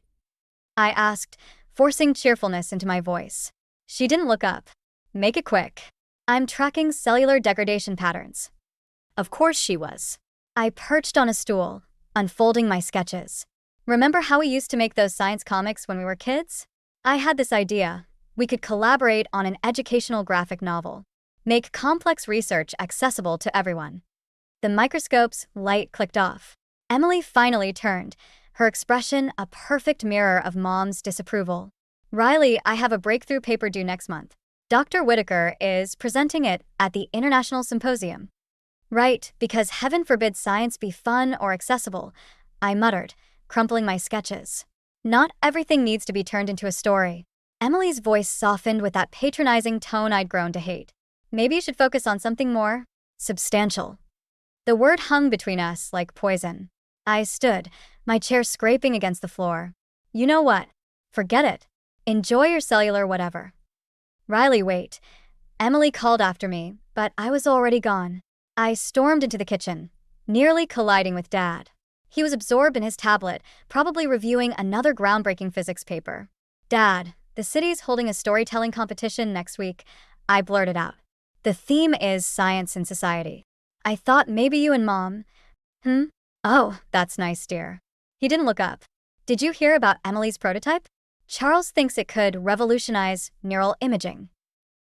I asked, forcing cheerfulness into my voice. She didn't look up. "Make it quick. I'm tracking cellular degradation patterns." Of course she was. I perched on a stool, unfolding my sketches. Remember how we used to make those science comics when we were kids? I had this idea. We could collaborate on an educational graphic novel. Make complex research accessible to everyone. The microscope's light clicked off. Emily finally turned, her expression a perfect mirror of Mom's disapproval. "Riley, I have a breakthrough paper due next month. Dr. Whitaker is presenting it at the International Symposium." "Right, because heaven forbid science be fun or accessible," I muttered, crumpling my sketches. "Not everything needs to be turned into a story." Emily's voice softened with that patronizing tone I'd grown to hate. "Maybe you should focus on something more substantial." The word hung between us like poison. I stood, my chair scraping against the floor. "You know what? Forget it. Enjoy your cellular whatever." "Riley, wait." Emily called after me, but I was already gone. I stormed into the kitchen, nearly colliding with Dad. He was absorbed in his tablet, probably reviewing another groundbreaking physics paper. "Dad, the city's holding a storytelling competition next week," I blurted out. "The theme is science and society. I thought maybe you and Mom." "Hmm? Oh, that's nice, dear." He didn't look up. "Did you hear about Emily's prototype? Charles thinks it could revolutionize neural imaging."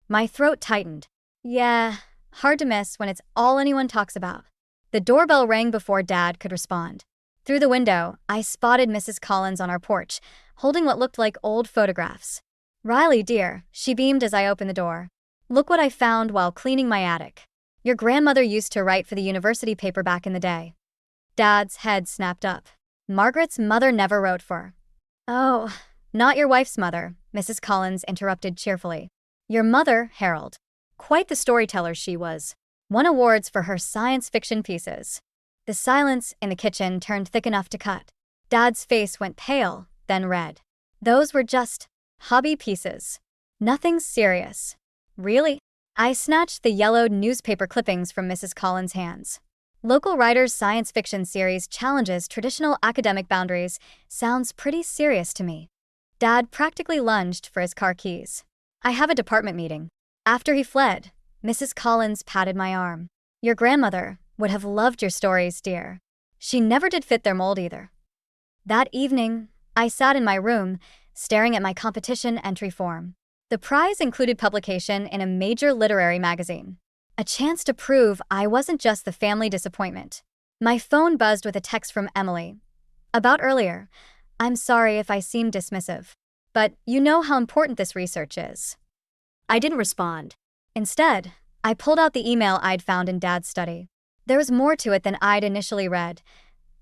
My throat tightened. Yeah, hard to miss when it's all anyone talks about. The doorbell rang before Dad could respond. Through the window, I spotted Mrs. Collins on our porch, holding what looked like old photographs. "Riley, dear," she beamed as I opened the door. "Look what I found while cleaning my attic. Your grandmother used to write for the university paper back in the day." Dad's head snapped up. "Margaret's mother never wrote for." "Oh, not your wife's mother," Mrs. Collins interrupted cheerfully. "Your mother, Harold. Quite the storyteller she was. Won awards for her science fiction pieces." The silence in the kitchen turned thick enough to cut. Dad's face went pale, then red. "Those were just hobby pieces. Nothing serious." "Really?" I snatched the yellowed newspaper clippings from Mrs. Collins' hands. "Local writer's science fiction series challenges traditional academic boundaries. Sounds pretty serious to me." Dad practically lunged for his car keys. "I have a department meeting." After he fled, Mrs. Collins patted my arm. "Your grandmother would have loved your stories, dear. She never did fit their mold either." That evening, I sat in my room, staring at my competition entry form. The prize included publication in a major literary magazine. A chance to prove I wasn't just the family disappointment. My phone buzzed with a text from Emily. "About earlier. I'm sorry if I seem dismissive, but you know how important this research is." I didn't respond. Instead, I pulled out the email I'd found in Dad's study. There was more to it than I'd initially read.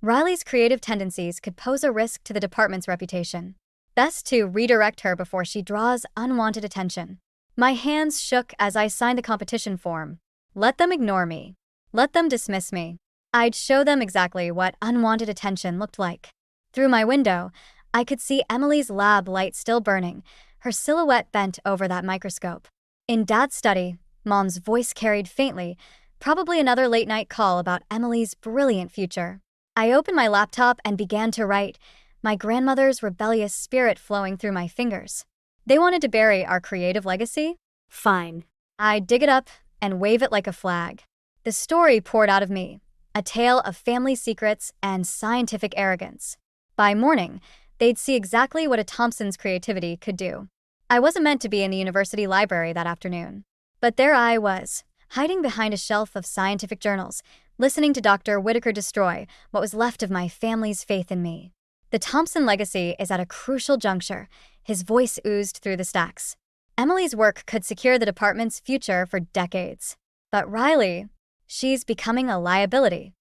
Riley's creative tendencies could pose a risk to the department's reputation. Best to redirect her before she draws unwanted attention. My hands shook as I signed the competition form. Let them ignore me. Let them dismiss me. I'd show them exactly what unwanted attention looked like. Through my window, I could see Emily's lab light still burning, her silhouette bent over that microscope. In Dad's study, Mom's voice carried faintly, probably another late-night call about Emily's brilliant future. I opened my laptop and began to write, my grandmother's rebellious spirit flowing through my fingers. They wanted to bury our creative legacy? Fine. I'd dig it up and wave it like a flag. The story poured out of me, a tale of family secrets and scientific arrogance. By morning, they'd see exactly what a Thompson's creativity could do. I wasn't meant to be in the university library that afternoon. But there I was, hiding behind a shelf of scientific journals, listening to Dr. Whitaker destroy what was left of my family's faith in me. The Thompson legacy is at a crucial juncture. His voice oozed through the stacks. Emily's work could secure the department's future for decades. But Riley, she's becoming a liability.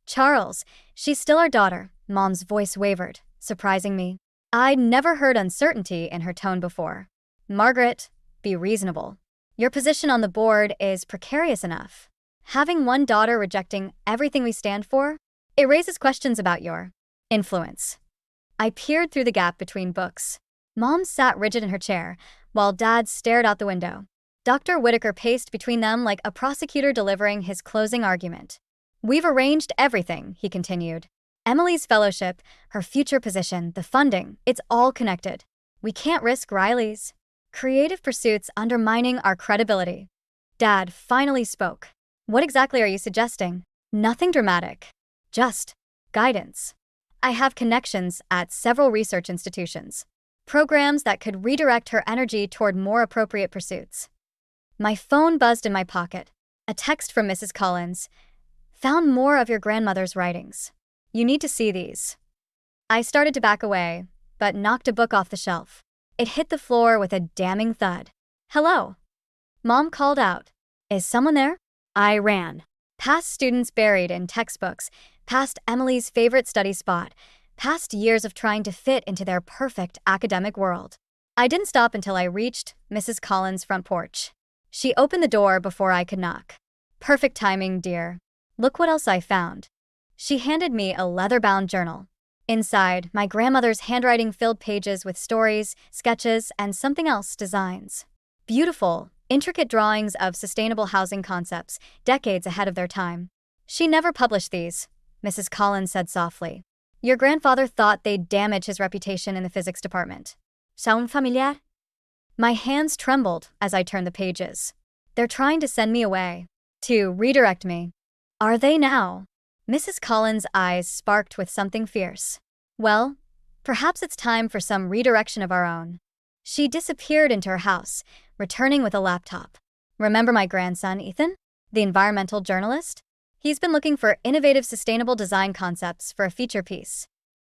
Charles, she's still our daughter. Mom's voice wavered, surprising me. I'd never heard uncertainty in her tone before. Margaret, be reasonable. Your position on the board is precarious enough. Having one daughter rejecting everything we stand for, it raises questions about your influence. I peered through the gap between books. Mom sat rigid in her chair, while Dad stared out the window. Dr. Whitaker paced between them like a prosecutor delivering his closing argument. "We've arranged everything," he continued. "Emily's fellowship, her future position, the funding, it's all connected. We can't risk Riley's creative pursuits undermining our credibility." Dad finally spoke. "What exactly are you suggesting?" "Nothing dramatic. Just guidance. I have connections at several research institutions. Programs that could redirect her energy toward more appropriate pursuits." My phone buzzed in my pocket. A text from Mrs. Collins. "Found more of your grandmother's writings. You need to see these." I started to back away, but knocked a book off the shelf. It hit the floor with a damning thud. "Hello." Mom called out. "Is someone there?" I ran. Past students buried in textbooks, past Emily's favorite study spot, past years of trying to fit into their perfect academic world. I didn't stop until I reached Mrs. Collins' front porch. She opened the door before I could knock. "Perfect timing, dear. Look what else I found." She handed me a leather-bound journal. Inside, my grandmother's handwriting filled pages with stories, sketches, and something else designs. Beautiful, intricate drawings of sustainable housing concepts, decades ahead of their time. She never published these, Mrs. Collins said softly. Your grandfather thought they'd damage his reputation in the physics department. Sound familiar? My hands trembled as I turned the pages. They're trying to send me away. To redirect me. Are they now? Mrs. Collins' eyes sparked with something fierce. Well, perhaps it's time for some redirection of our own. She disappeared into her house, returning with a laptop. Remember my grandson, Ethan? The environmental journalist? He's been looking for innovative sustainable design concepts for a feature piece.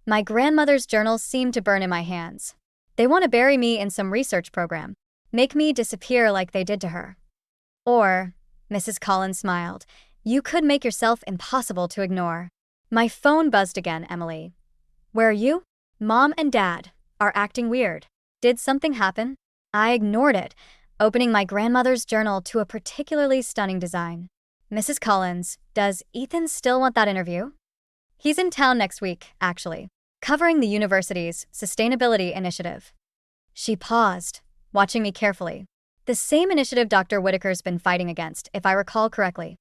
My grandmother's journals seem to burn in my hands. They want to bury me in some research program, make me disappear like they did to her. Or, Mrs. Collins smiled, you could make yourself impossible to ignore. My phone buzzed again, Emily. Where are you? Mom and Dad are acting weird. Did something happen? I ignored it, opening my grandmother's journal to a particularly stunning design. Mrs. Collins, does Ethan still want that interview? He's in town next week, actually, covering the university's sustainability initiative. She paused, watching me carefully. The same initiative Dr. Whitaker's been fighting against, if I recall correctly.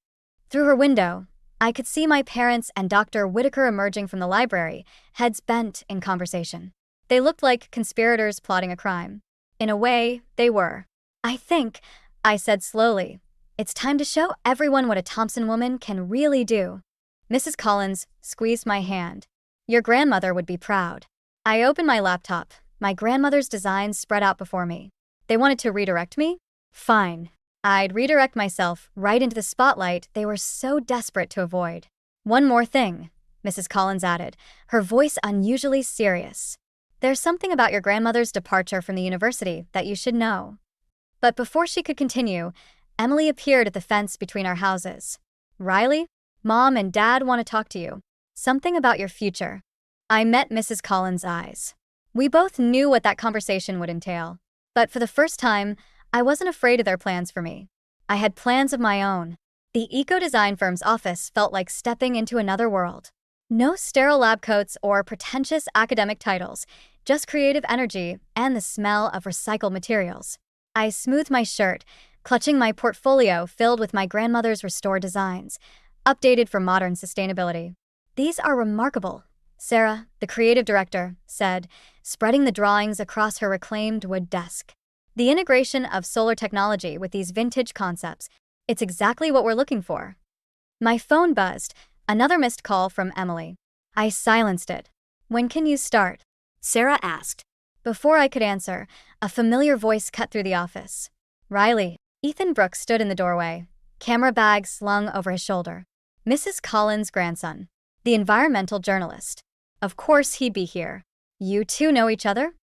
Through her window, I could see my parents and Dr. Whitaker emerging from the library, heads bent in conversation. They looked like conspirators plotting a crime. In a way, they were. I think, I said slowly, it's time to show everyone what a Thompson woman can really do. Mrs. Collins squeezed my hand. Your grandmother would be proud. I opened my laptop. My grandmother's designs spread out before me. They wanted to redirect me? Fine. I'd redirect myself right into the spotlight they were so desperate to avoid. One more thing, Mrs. Collins added, her voice unusually serious. There's something about your grandmother's departure from the university that you should know. But before she could continue, Emily appeared at the fence between our houses. Riley, Mom and Dad want to talk to you. Something about your future. I met Mrs. Collins' eyes. We both knew what that conversation would entail. But for the first time, I wasn't afraid of their plans for me. I had plans of my own. The eco-design firm's office felt like stepping into another world. No sterile lab coats or pretentious academic titles, just creative energy and the smell of recycled materials. I smoothed my shirt, clutching my portfolio filled with my grandmother's restored designs, updated for modern sustainability. These are remarkable, Sarah, the creative director, said, spreading the drawings across her reclaimed wood desk. The integration of solar technology with these vintage concepts, it's exactly what we're looking for. My phone buzzed, another missed call from Emily. I silenced it. When can you start? Sarah asked. Before I could answer, a familiar voice cut through the office. Riley. Ethan Brooks stood in the doorway, camera bag slung over his shoulder. Mrs. Collins' grandson, the environmental journalist. Of course he'd be here. You two know each other?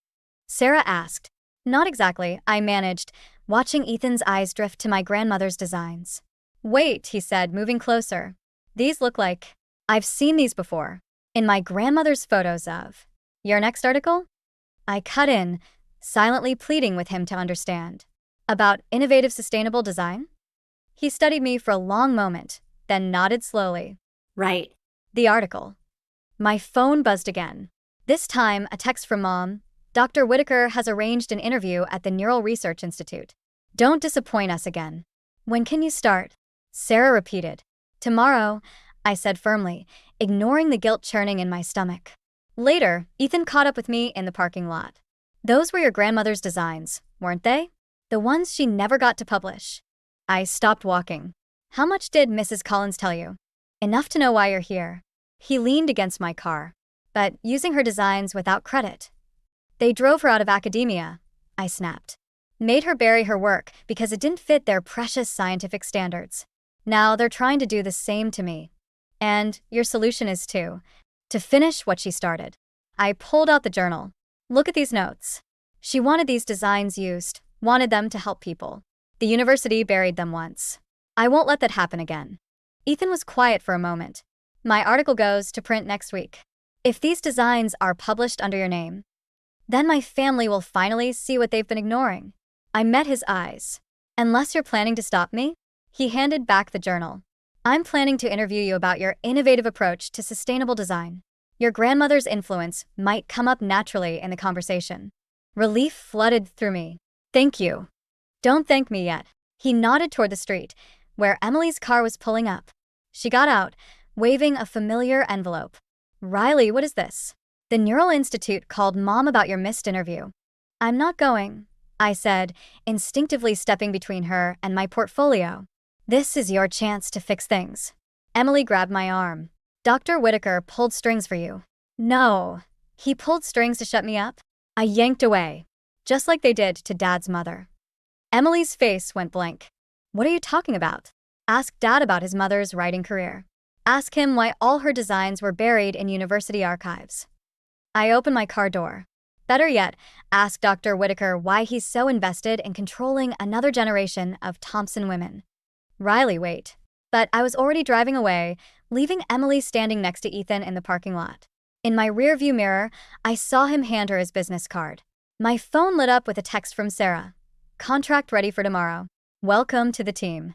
Sarah asked. Not exactly, I managed, watching Ethan's eyes drift to my grandmother's designs. Wait, he said, moving closer. These look like... I've seen these before. In my grandmother's photos of... Your next article? I cut in, silently pleading with him to understand. About innovative sustainable design? He studied me for a long moment, then nodded slowly. Right. The article. My phone buzzed again. This time, a text from Mom. Dr. Whitaker has arranged an interview at the Neural Research Institute. Don't disappoint us again. When can you start? Sarah repeated. Tomorrow, I said firmly, ignoring the guilt churning in my stomach. Later, Ethan caught up with me in the parking lot. Those were your grandmother's designs, weren't they? The ones she never got to publish. I stopped walking. How much did Mrs. Collins tell you? Enough to know why you're here. He leaned against my car, but using her designs without credit. They drove her out of academia, I snapped. Made her bury her work because it didn't fit their precious scientific standards. Now they're trying to do the same to me. And your solution is to finish what she started. I pulled out the journal. Look at these notes. She wanted these designs used, wanted them to help people. The university buried them once. I won't let that happen again. Ethan was quiet for a moment. My article goes to print next week. If these designs are published under your name, then my family will finally see what they've been ignoring. I met his eyes. Unless you're planning to stop me? He handed back the journal. I'm planning to interview you about your innovative approach to sustainable design. Your grandmother's influence might come up naturally in the conversation. Relief flooded through me. Thank you. Don't thank me yet. He nodded toward the street, where Emily's car was pulling up. She got out, waving a familiar envelope. Riley, what is this? The Neural Institute called Mom about your missed interview. I'm not going, I said, instinctively stepping between her and my portfolio. This is your chance to fix things. Emily grabbed my arm. Dr. Whitaker pulled strings for you. No. He pulled strings to shut me up? I yanked away, just like they did to Dad's mother. Emily's face went blank. What are you talking about? Ask Dad about his mother's writing career. Ask him why all her designs were buried in university archives. I opened my car door. Better yet, ask Dr. Whitaker why he's so invested in controlling another generation of Thompson women. Riley, wait. But I was already driving away, leaving Emily standing next to Ethan in the parking lot. In my rearview mirror, I saw him hand her his business card. My phone lit up with a text from Sarah. Contract ready for tomorrow. Welcome to the team.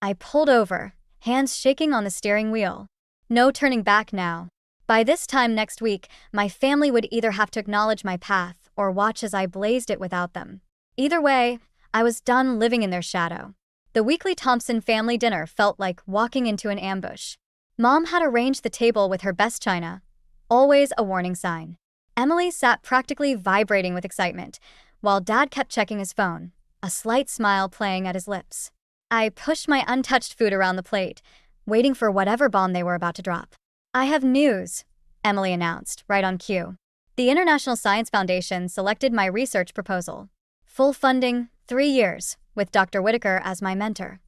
I pulled over, hands shaking on the steering wheel. No turning back now. By this time next week, my family would either have to acknowledge my path or watch as I blazed it without them. Either way, I was done living in their shadow. The weekly Thompson family dinner felt like walking into an ambush. Mom had arranged the table with her best china, always a warning sign. Emily sat practically vibrating with excitement, while Dad kept checking his phone, a slight smile playing at his lips. I pushed my untouched food around the plate, waiting for whatever bomb they were about to drop. I have news, Emily announced, right on cue. The International Science Foundation selected my research proposal. Full funding, 3 years, with Dr. Whitaker as my mentor.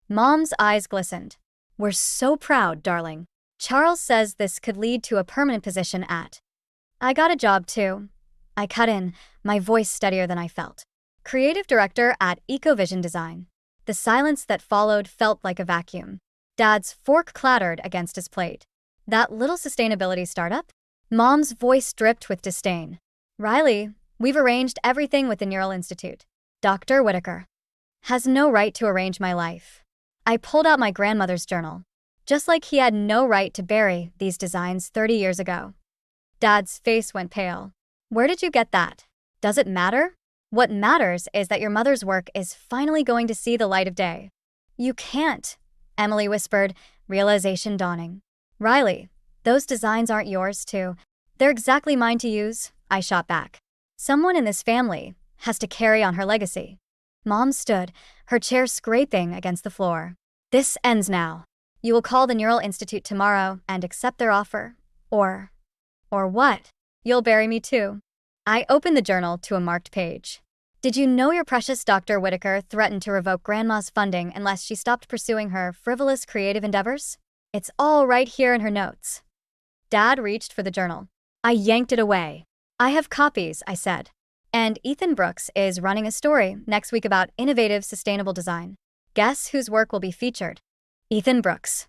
Mom's eyes glistened. We're so proud, darling. Charles says this could lead to a permanent position at. I got a job too. I cut in, my voice steadier than I felt. Creative director at Ecovision Design. The silence that followed felt like a vacuum. Dad's fork clattered against his plate. That little sustainability startup? Mom's voice dripped with disdain. Riley, we've arranged everything with the Neural Institute. Dr. Whitaker has no right to arrange my life. I pulled out my grandmother's journal. Just like he had no right to bury these designs 30 years ago. Dad's face went pale. Where did you get that? Does it matter? What matters is that your mother's work is finally going to see the light of day. You can't, Emily whispered, realization dawning. Riley, those designs aren't yours too. They're exactly mine to use, I shot back. Someone in this family has to carry on her legacy. Mom stood, her chair scraping against the floor. This ends now. You will call the Neural Institute tomorrow and accept their offer. Or what? You'll bury me too. I opened the journal to a marked page. Did you know your precious Dr. Whitaker threatened to revoke Grandma's funding unless she stopped pursuing her frivolous creative endeavors? It's all right here in her notes. Dad reached for the journal. I yanked it away. I have copies, I said. And Ethan Brooks is running a story next week about innovative, sustainable design. Guess whose work will be featured? Ethan Brooks.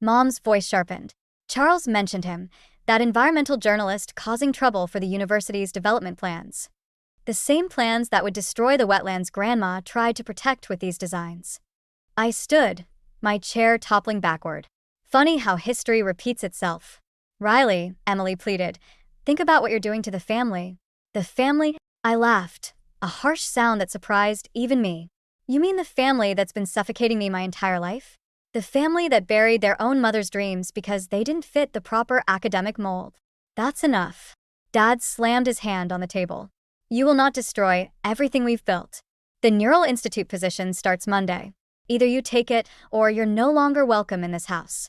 Mom's voice sharpened. Charles mentioned him, that environmental journalist causing trouble for the university's development plans. The same plans that would destroy the wetlands Grandma tried to protect with these designs. I stood, my chair toppling backward. Funny how history repeats itself. Riley, Emily pleaded, think about what you're doing to the family. The family? I laughed, a harsh sound that surprised even me. You mean the family that's been suffocating me my entire life? The family that buried their own mother's dreams because they didn't fit the proper academic mold. That's enough. Dad slammed his hand on the table. You will not destroy everything we've built. The Neural Institute position starts Monday. Either you take it or you're no longer welcome in this house.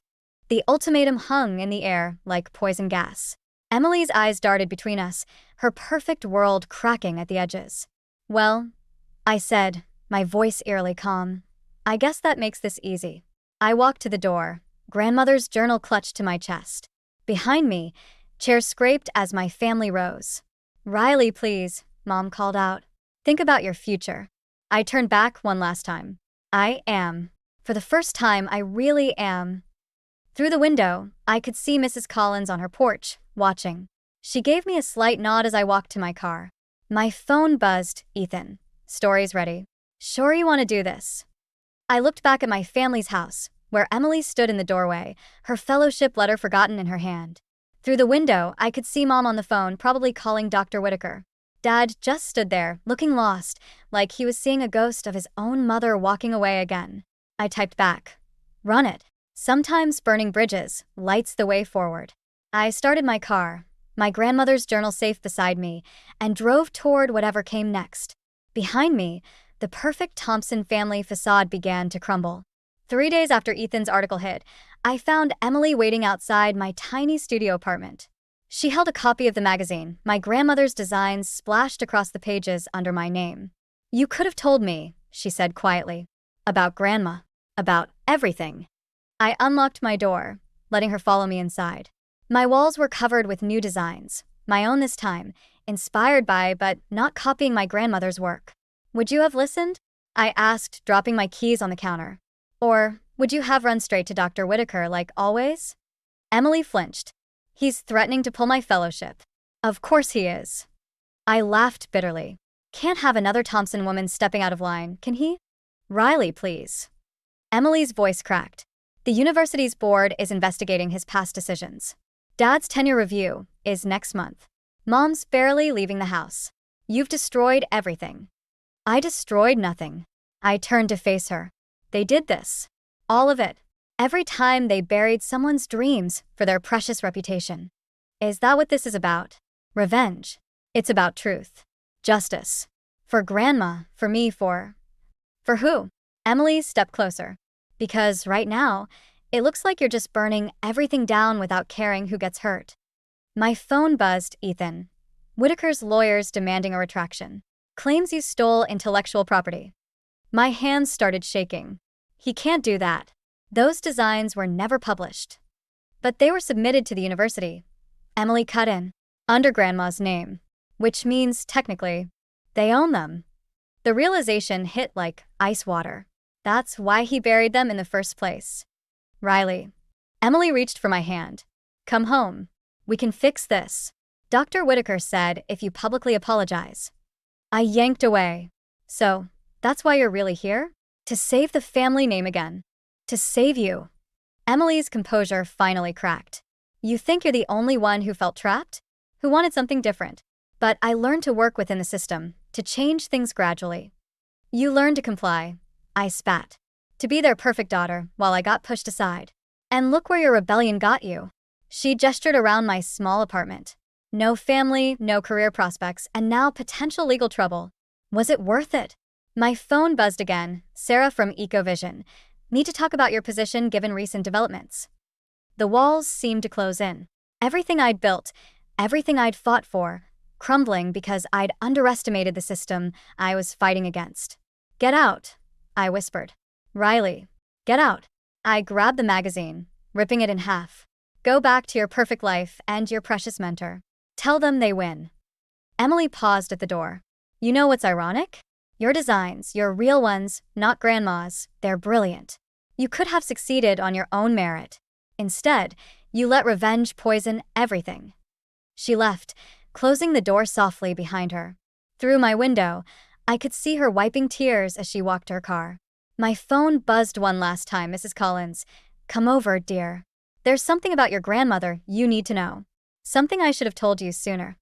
The ultimatum hung in the air like poison gas. Emily's eyes darted between us, her perfect world cracking at the edges. Well, I said, my voice eerily calm, I guess that makes this easy. I walked to the door, grandmother's journal clutched to my chest. Behind me, chairs scraped as my family rose. Riley, please, Mom called out. Think about your future. I turned back one last time. I am. For the first time, I really am. Through the window, I could see Mrs. Collins on her porch, watching. She gave me a slight nod as I walked to my car. My phone buzzed. Ethan, story's ready. Sure you want to do this? I looked back at my family's house, where Emily stood in the doorway, her fellowship letter forgotten in her hand. Through the window, I could see Mom on the phone, probably calling Dr. Whitaker. Dad just stood there, looking lost, like he was seeing a ghost of his own mother walking away again. I typed back, "Run it. Sometimes burning bridges lights the way forward." I started my car, my grandmother's journal safe beside me, and drove toward whatever came next. Behind me, the perfect Thompson family facade began to crumble. 3 days after Ethan's article hit, I found Emily waiting outside my tiny studio apartment. She held a copy of the magazine, my grandmother's designs splashed across the pages under my name. "You could have told me," she said quietly, "about Grandma, about everything." I unlocked my door, letting her follow me inside. My walls were covered with new designs, my own this time, inspired by but not copying my grandmother's work. "Would you have listened?" I asked, dropping my keys on the counter. "Or would you have run straight to Dr. Whitaker like always?" Emily flinched. "He's threatening to pull my fellowship." "Of course he is." I laughed bitterly. "Can't have another Thompson woman stepping out of line, can he?" "Riley, please." Emily's voice cracked. "The university's board is investigating his past decisions. Dad's tenure review is next month. Mom's barely leaving the house. You've destroyed everything." "I destroyed nothing." I turned to face her. "They did this. All of it. Every time they buried someone's dreams for their precious reputation. Is that what this is about? Revenge. It's about truth. Justice. For Grandma, for me, for who?" Emily stepped closer. "Because right now, it looks like you're just burning everything down without caring who gets hurt." My phone buzzed. "Ethan. Whitaker's lawyers demanding a retraction. Claims you stole intellectual property." My hands started shaking. "He can't do that. Those designs were never published." "But they were submitted to the university." Emily cut in. "Under Grandma's name. Which means, technically, they own them." The realization hit like ice water. That's why he buried them in the first place. "Riley." Emily reached for my hand. "Come home. We can fix this. Dr. Whitaker said if you publicly apologize." I yanked away. "So, that's why you're really here? To save the family name again. To save you." Emily's composure finally cracked. "You think you're the only one who felt trapped? Who wanted something different? But I learned to work within the system, to change things gradually." "You learned to comply." I spat. "To be their perfect daughter while I got pushed aside. And look where your rebellion got you." She gestured around my small apartment. "No family, no career prospects, and now potential legal trouble. Was it worth it?" My phone buzzed again. "Sarah from EcoVision. Need to talk about your position given recent developments." The walls seemed to close in. Everything I'd built, everything I'd fought for, crumbling because I'd underestimated the system I was fighting against. "Get out," I whispered. "Riley, get out." I grabbed the magazine, ripping it in half. "Go back to your perfect life and your precious mentor. Tell them they win." Emily paused at the door. "You know what's ironic? Your designs, your real ones, not Grandma's, they're brilliant. You could have succeeded on your own merit. Instead, you let revenge poison everything." She left, closing the door softly behind her. Through my window, I could see her wiping tears as she walked her car. My phone buzzed one last time. "Mrs. Collins, come over, dear. There's something about your grandmother you need to know. Something I should have told you sooner."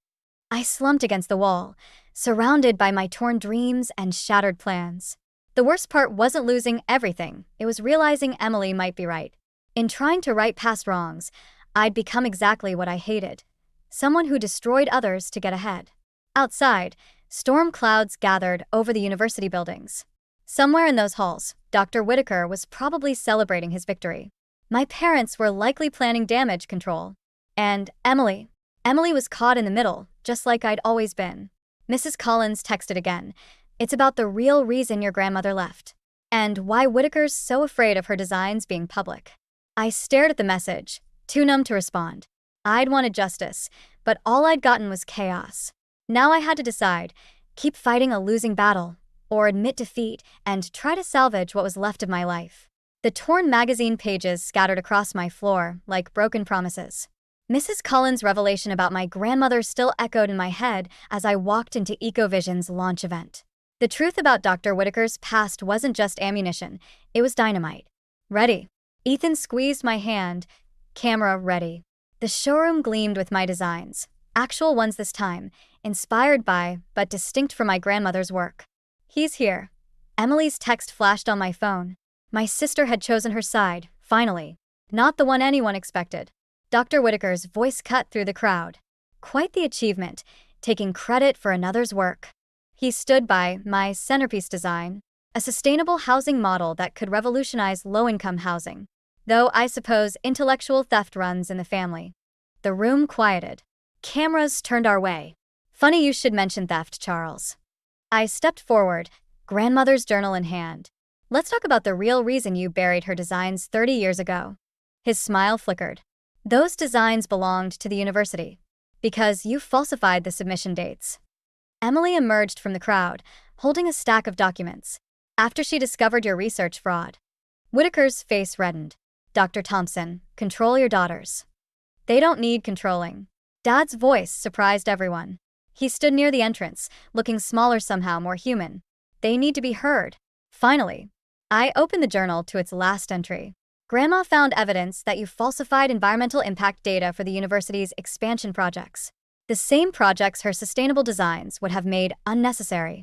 I slumped against the wall, surrounded by my torn dreams and shattered plans. The worst part wasn't losing everything, it was realizing Emily might be right. In trying to right past wrongs, I'd become exactly what I hated. Someone who destroyed others to get ahead. Outside, storm clouds gathered over the university buildings. Somewhere in those halls, Dr. Whitaker was probably celebrating his victory. My parents were likely planning damage control. And Emily was caught in the middle, just like I'd always been. Mrs. Collins texted again. "It's about the real reason your grandmother left. And why Whitaker's so afraid of her designs being public." I stared at the message, too numb to respond. I'd wanted justice, but all I'd gotten was chaos. Now I had to decide, keep fighting a losing battle, or admit defeat and try to salvage what was left of my life. The torn magazine pages scattered across my floor like broken promises. Mrs. Collins' revelation about my grandmother still echoed in my head as I walked into EcoVision's launch event. The truth about Dr. Whitaker's past wasn't just ammunition, it was dynamite. "Ready." Ethan squeezed my hand. "Camera ready." The showroom gleamed with my designs, actual ones this time, inspired by, but distinct from my grandmother's work. He's here. Emily's text flashed on my phone. My sister had chosen her side, finally. Not the one anyone expected. Dr. Whitaker's voice cut through the crowd. Quite the achievement, taking credit for another's work. He stood by my centerpiece design, a sustainable housing model that could revolutionize low-income housing. Though I suppose intellectual theft runs in the family. The room quieted. Cameras turned our way. Funny you should mention theft, Charles. I stepped forward, grandmother's journal in hand. Let's talk about the real reason you buried her designs 30 years ago. His smile flickered. Those designs belonged to the university. Because you falsified the submission dates. Emily emerged from the crowd, holding a stack of documents. After she discovered your research fraud. Whitaker's face reddened. Dr. Thompson, control your daughters. They don't need controlling. Dad's voice surprised everyone. He stood near the entrance, looking smaller somehow more human. They need to be heard. Finally, I opened the journal to its last entry. Grandma found evidence that you falsified environmental impact data for the university's expansion projects. The same projects her sustainable designs would have made unnecessary.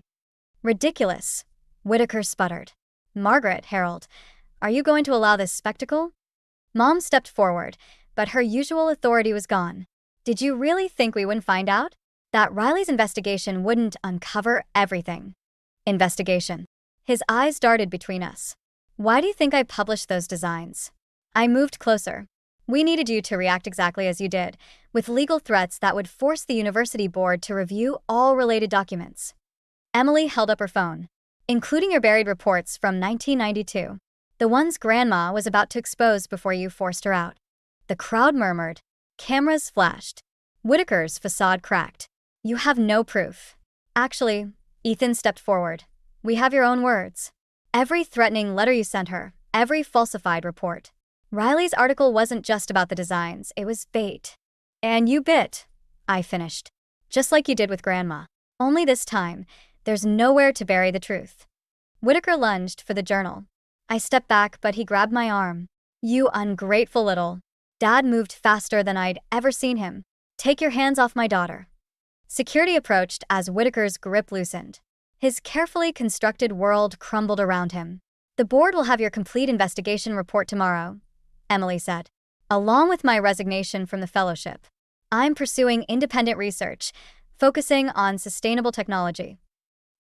Ridiculous, Whitaker sputtered. Margaret, Harold, are you going to allow this spectacle? Mom stepped forward, but her usual authority was gone. Did you really think we wouldn't find out? That Riley's investigation wouldn't uncover everything. Investigation. His eyes darted between us. Why do you think I published those designs? I moved closer. We needed you to react exactly as you did, with legal threats that would force the university board to review all related documents. Emily held up her phone. Including your buried reports from 1992. The ones Grandma was about to expose before you forced her out. The crowd murmured. Cameras flashed. Whitaker's facade cracked. You have no proof. Actually, Ethan stepped forward. We have your own words. Every threatening letter you sent her, every falsified report. Riley's article wasn't just about the designs, it was bait. And you bit, I finished. Just like you did with Grandma. Only this time, there's nowhere to bury the truth. Whitaker lunged for the journal. I stepped back, but he grabbed my arm. You ungrateful little. Dad moved faster than I'd ever seen him. Take your hands off my daughter. Security approached as Whitaker's grip loosened. His carefully constructed world crumbled around him. The board will have your complete investigation report tomorrow, Emily said. Along with my resignation from the fellowship. I'm pursuing independent research, focusing on sustainable technology.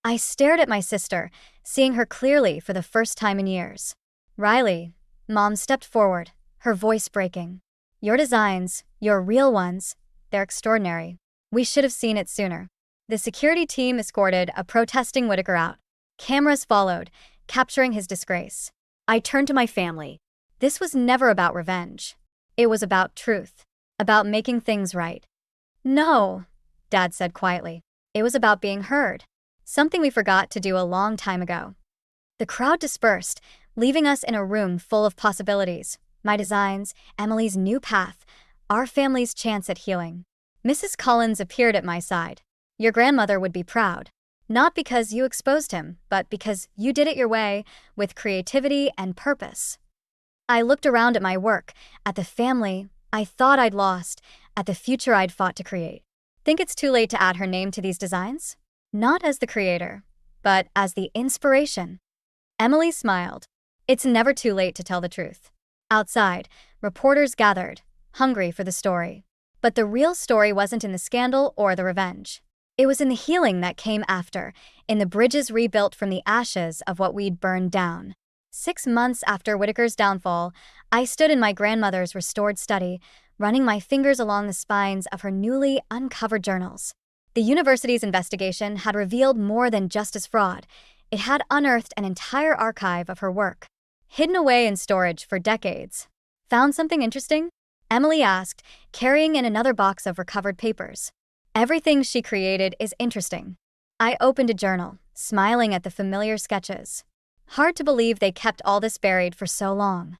I stared at my sister, seeing her clearly for the first time in years. Riley, Mom stepped forward, her voice breaking. Your designs, your real ones, they're extraordinary. We should have seen it sooner. The security team escorted a protesting Whitaker out. Cameras followed, capturing his disgrace. I turned to my family. This was never about revenge. It was about truth, about making things right. No, Dad said quietly. It was about being heard. Something we forgot to do a long time ago. The crowd dispersed, leaving us in a room full of possibilities. My designs, Emily's new path, our family's chance at healing. Mrs. Collins appeared at my side. Your grandmother would be proud. Not because you exposed him, but because you did it your way, with creativity and purpose. I looked around at my work, at the family I thought I'd lost, at the future I'd fought to create. Think it's too late to add her name to these designs? Not as the creator, but as the inspiration. Emily smiled. It's never too late to tell the truth. Outside, reporters gathered, hungry for the story. But the real story wasn't in the scandal or the revenge. It was in the healing that came after, in the bridges rebuilt from the ashes of what we'd burned down. 6 months after Whitaker's downfall, I stood in my grandmother's restored study, running my fingers along the spines of her newly uncovered journals. The university's investigation had revealed more than justice fraud. It had unearthed an entire archive of her work, hidden away in storage for decades. Found something interesting? Emily asked, carrying in another box of recovered papers. Everything she created is interesting. I opened a journal, smiling at the familiar sketches. Hard to believe they kept all this buried for so long.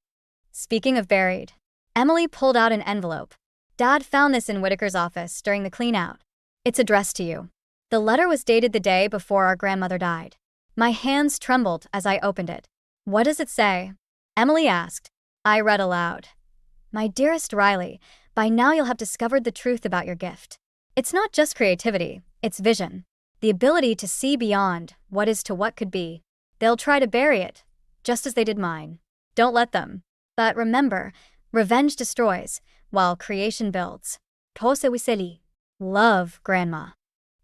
Speaking of buried, Emily pulled out an envelope. Dad found this in Whitaker's office during the clean-out. It's addressed to you. The letter was dated the day before our grandmother died. My hands trembled as I opened it. What does it say? Emily asked. I read aloud. My dearest Riley, by now you'll have discovered the truth about your gift. It's not just creativity, it's vision. the ability to see beyond what is to what could be. They'll try to bury it, just as they did mine. Don't let them. But remember, revenge destroys, while creation builds. Tose wiseli. Love, Grandma.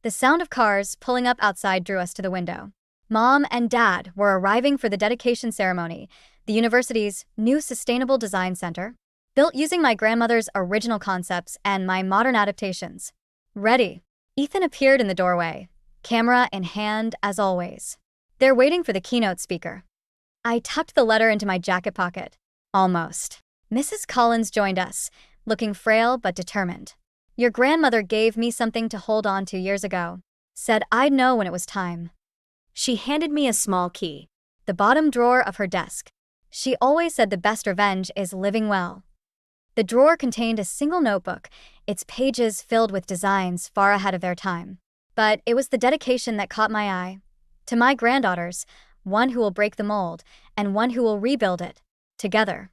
The sound of cars pulling up outside drew us to the window. Mom and Dad were arriving for the dedication ceremony, the university's new Sustainable Design Center, built using my grandmother's original concepts and my modern adaptations. Ready. Ethan appeared in the doorway, camera in hand as always. They're waiting for the keynote speaker. I tucked the letter into my jacket pocket. Almost. Mrs. Collins joined us, looking frail but determined. Your grandmother gave me something to hold on to years ago. Said I'd know when it was time. She handed me a small key. The bottom drawer of her desk. She always said the best revenge is living well. The drawer contained a single notebook, its pages filled with designs far ahead of their time. But it was the dedication that caught my eye. To my granddaughters, one who will break the mold, and one who will rebuild it, together.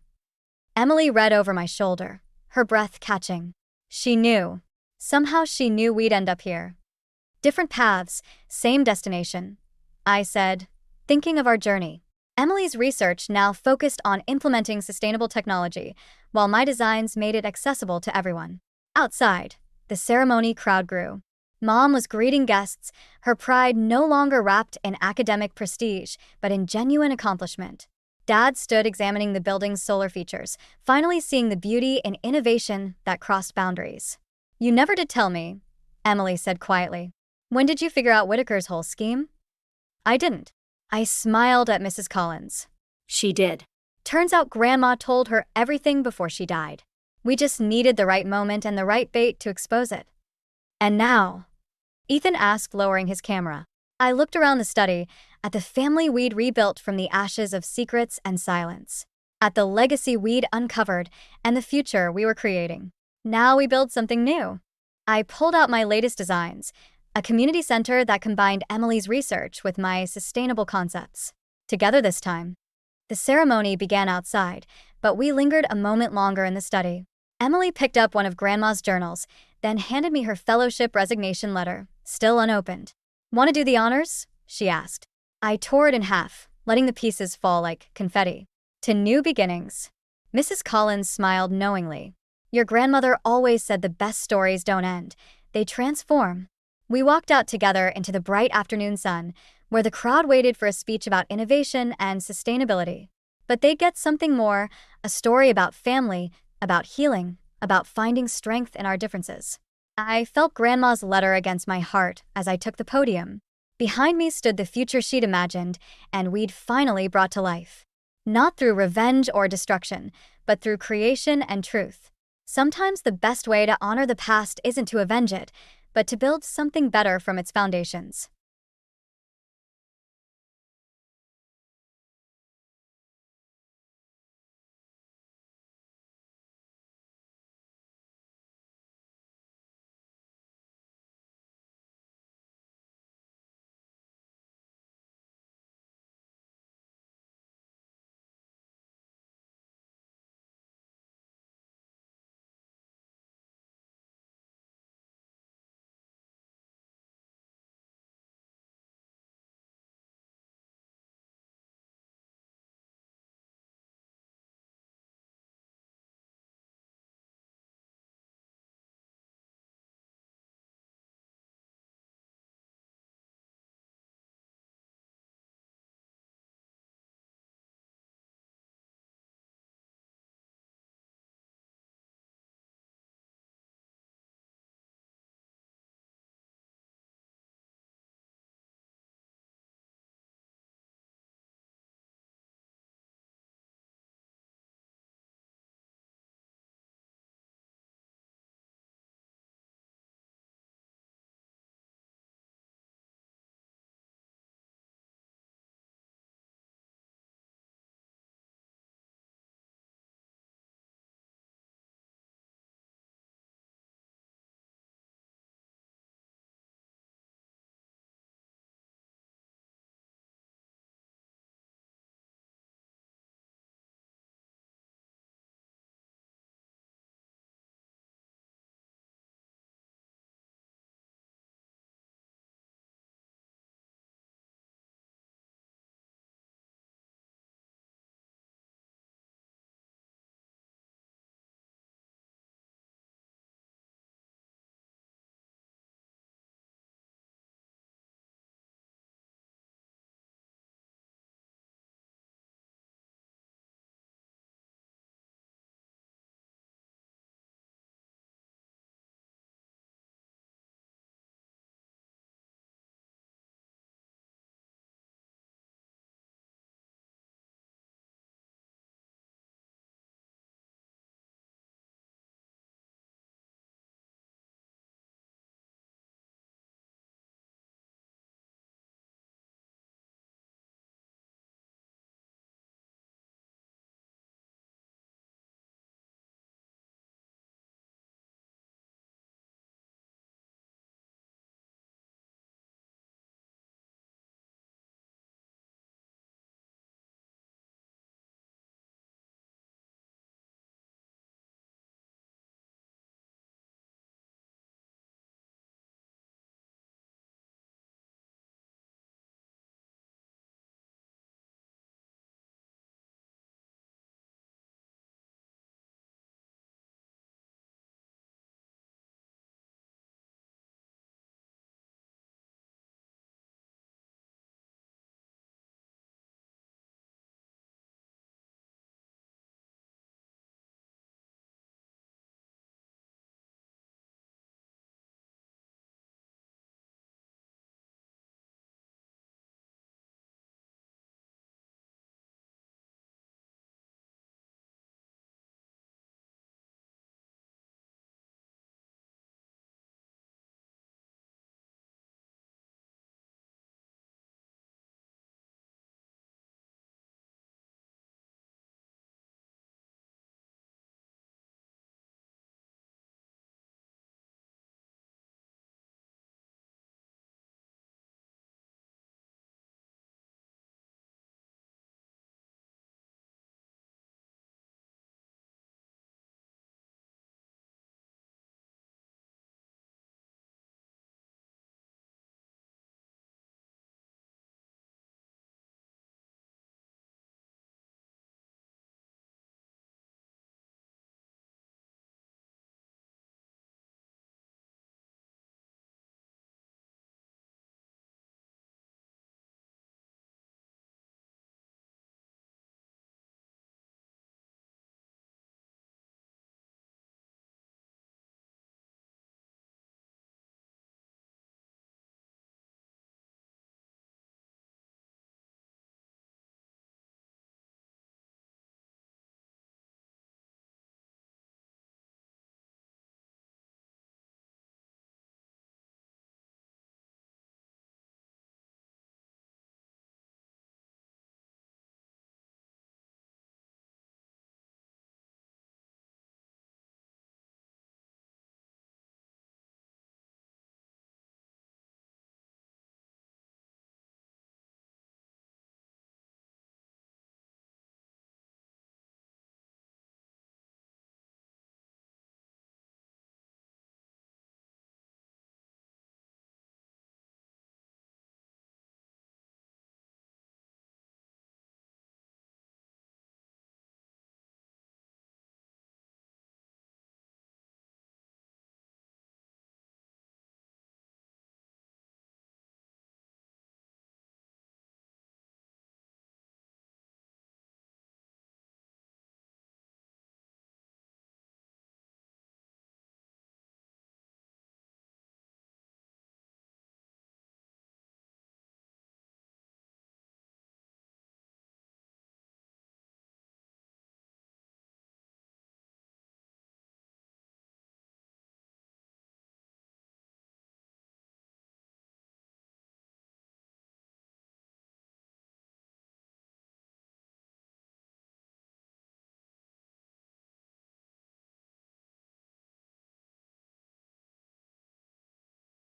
Emily read over my shoulder, her breath catching. She knew. Somehow she knew we'd end up here. Different paths, same destination. I said, thinking of our journey. Emily's research now focused on implementing sustainable technology, while my designs made it accessible to everyone. Outside, the ceremony crowd grew. Mom was greeting guests, her pride no longer wrapped in academic prestige, but in genuine accomplishment. Dad stood examining the building's solar features, finally seeing the beauty and innovation that crossed boundaries. You never did tell me, Emily said quietly. When did you figure out Whitaker's whole scheme? I didn't. I smiled at Mrs. Collins. She did. Turns out Grandma told her everything before she died. We just needed the right moment and the right bait to expose it. And now? Ethan asked, lowering his camera. I looked around the study, at the family we'd rebuilt from the ashes of secrets and silence, at the legacy we'd uncovered, and the future we were creating. Now we build something new. I pulled out my latest designs, a community center that combined Emily's research with my sustainable concepts. Together this time. The ceremony began outside, but we lingered a moment longer in the study. Emily picked up one of Grandma's journals, then handed me her fellowship resignation letter, still unopened. Want to do the honors? She asked. I tore it in half, letting the pieces fall like confetti. To new beginnings. Mrs. Collins smiled knowingly. Your grandmother always said the best stories don't end. They transform. We walked out together into the bright afternoon sun, where the crowd waited for a speech about innovation and sustainability. But they'd get something more, a story about family, about healing, about finding strength in our differences. I felt Grandma's letter against my heart as I took the podium. Behind me stood the future she'd imagined, and we'd finally brought to life. Not through revenge or destruction, but through creation and truth. Sometimes the best way to honor the past isn't to avenge it, but to build something better from its foundations.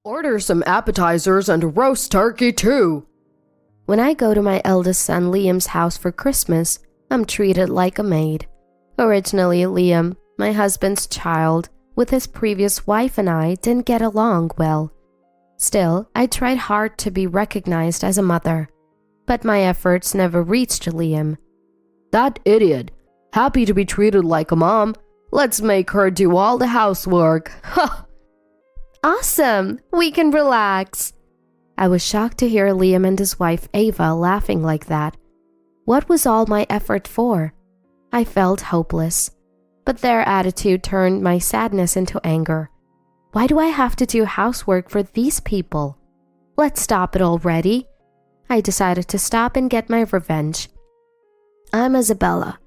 Order some appetizers and a roast turkey too. When I go to my eldest son Liam's house for Christmas, I'm treated like a maid. Originally, Liam, my husband's child, with his previous wife and I didn't get along well. Still, I tried hard to be recognized as a mother, but my efforts never reached Liam. That idiot. Happy to be treated like a mom. Let's make her do all the housework. Ha! Awesome! We can relax. I was shocked to hear Liam and his wife Ava laughing like that. What was all my effort for? I felt hopeless. But their attitude turned my sadness into anger. Why do I have to do housework for these people? Let's stop it already. I decided to stop and get my revenge. I'm Isabella,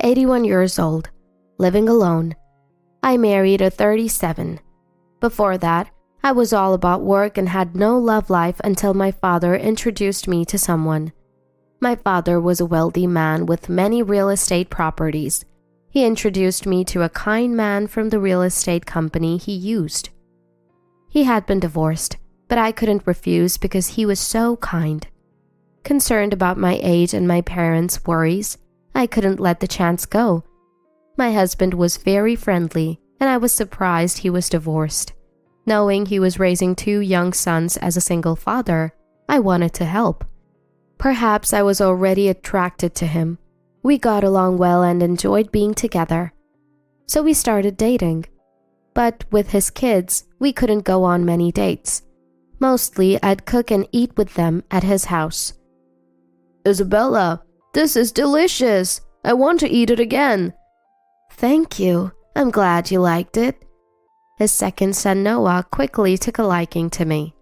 81 years old, living alone. I married at 37. Before that, I was all about work and had no love life until my father introduced me to someone. My father was a wealthy man with many real estate properties. He introduced me to a kind man from the real estate company he used. He had been divorced, but I couldn't refuse because he was so kind. Concerned about my age and my parents' worries, I couldn't let the chance go. My husband was very friendly, and I was surprised he was divorced. Knowing he was raising 2 young sons as a single father, I wanted to help. Perhaps I was already attracted to him. We got along well and enjoyed being together. So we started dating. But with his kids, we couldn't go on many dates. Mostly, I'd cook and eat with them at his house. Isabella, this is delicious. I want to eat it again. Thank you. I'm glad you liked it. His second son Noah quickly took a liking to me.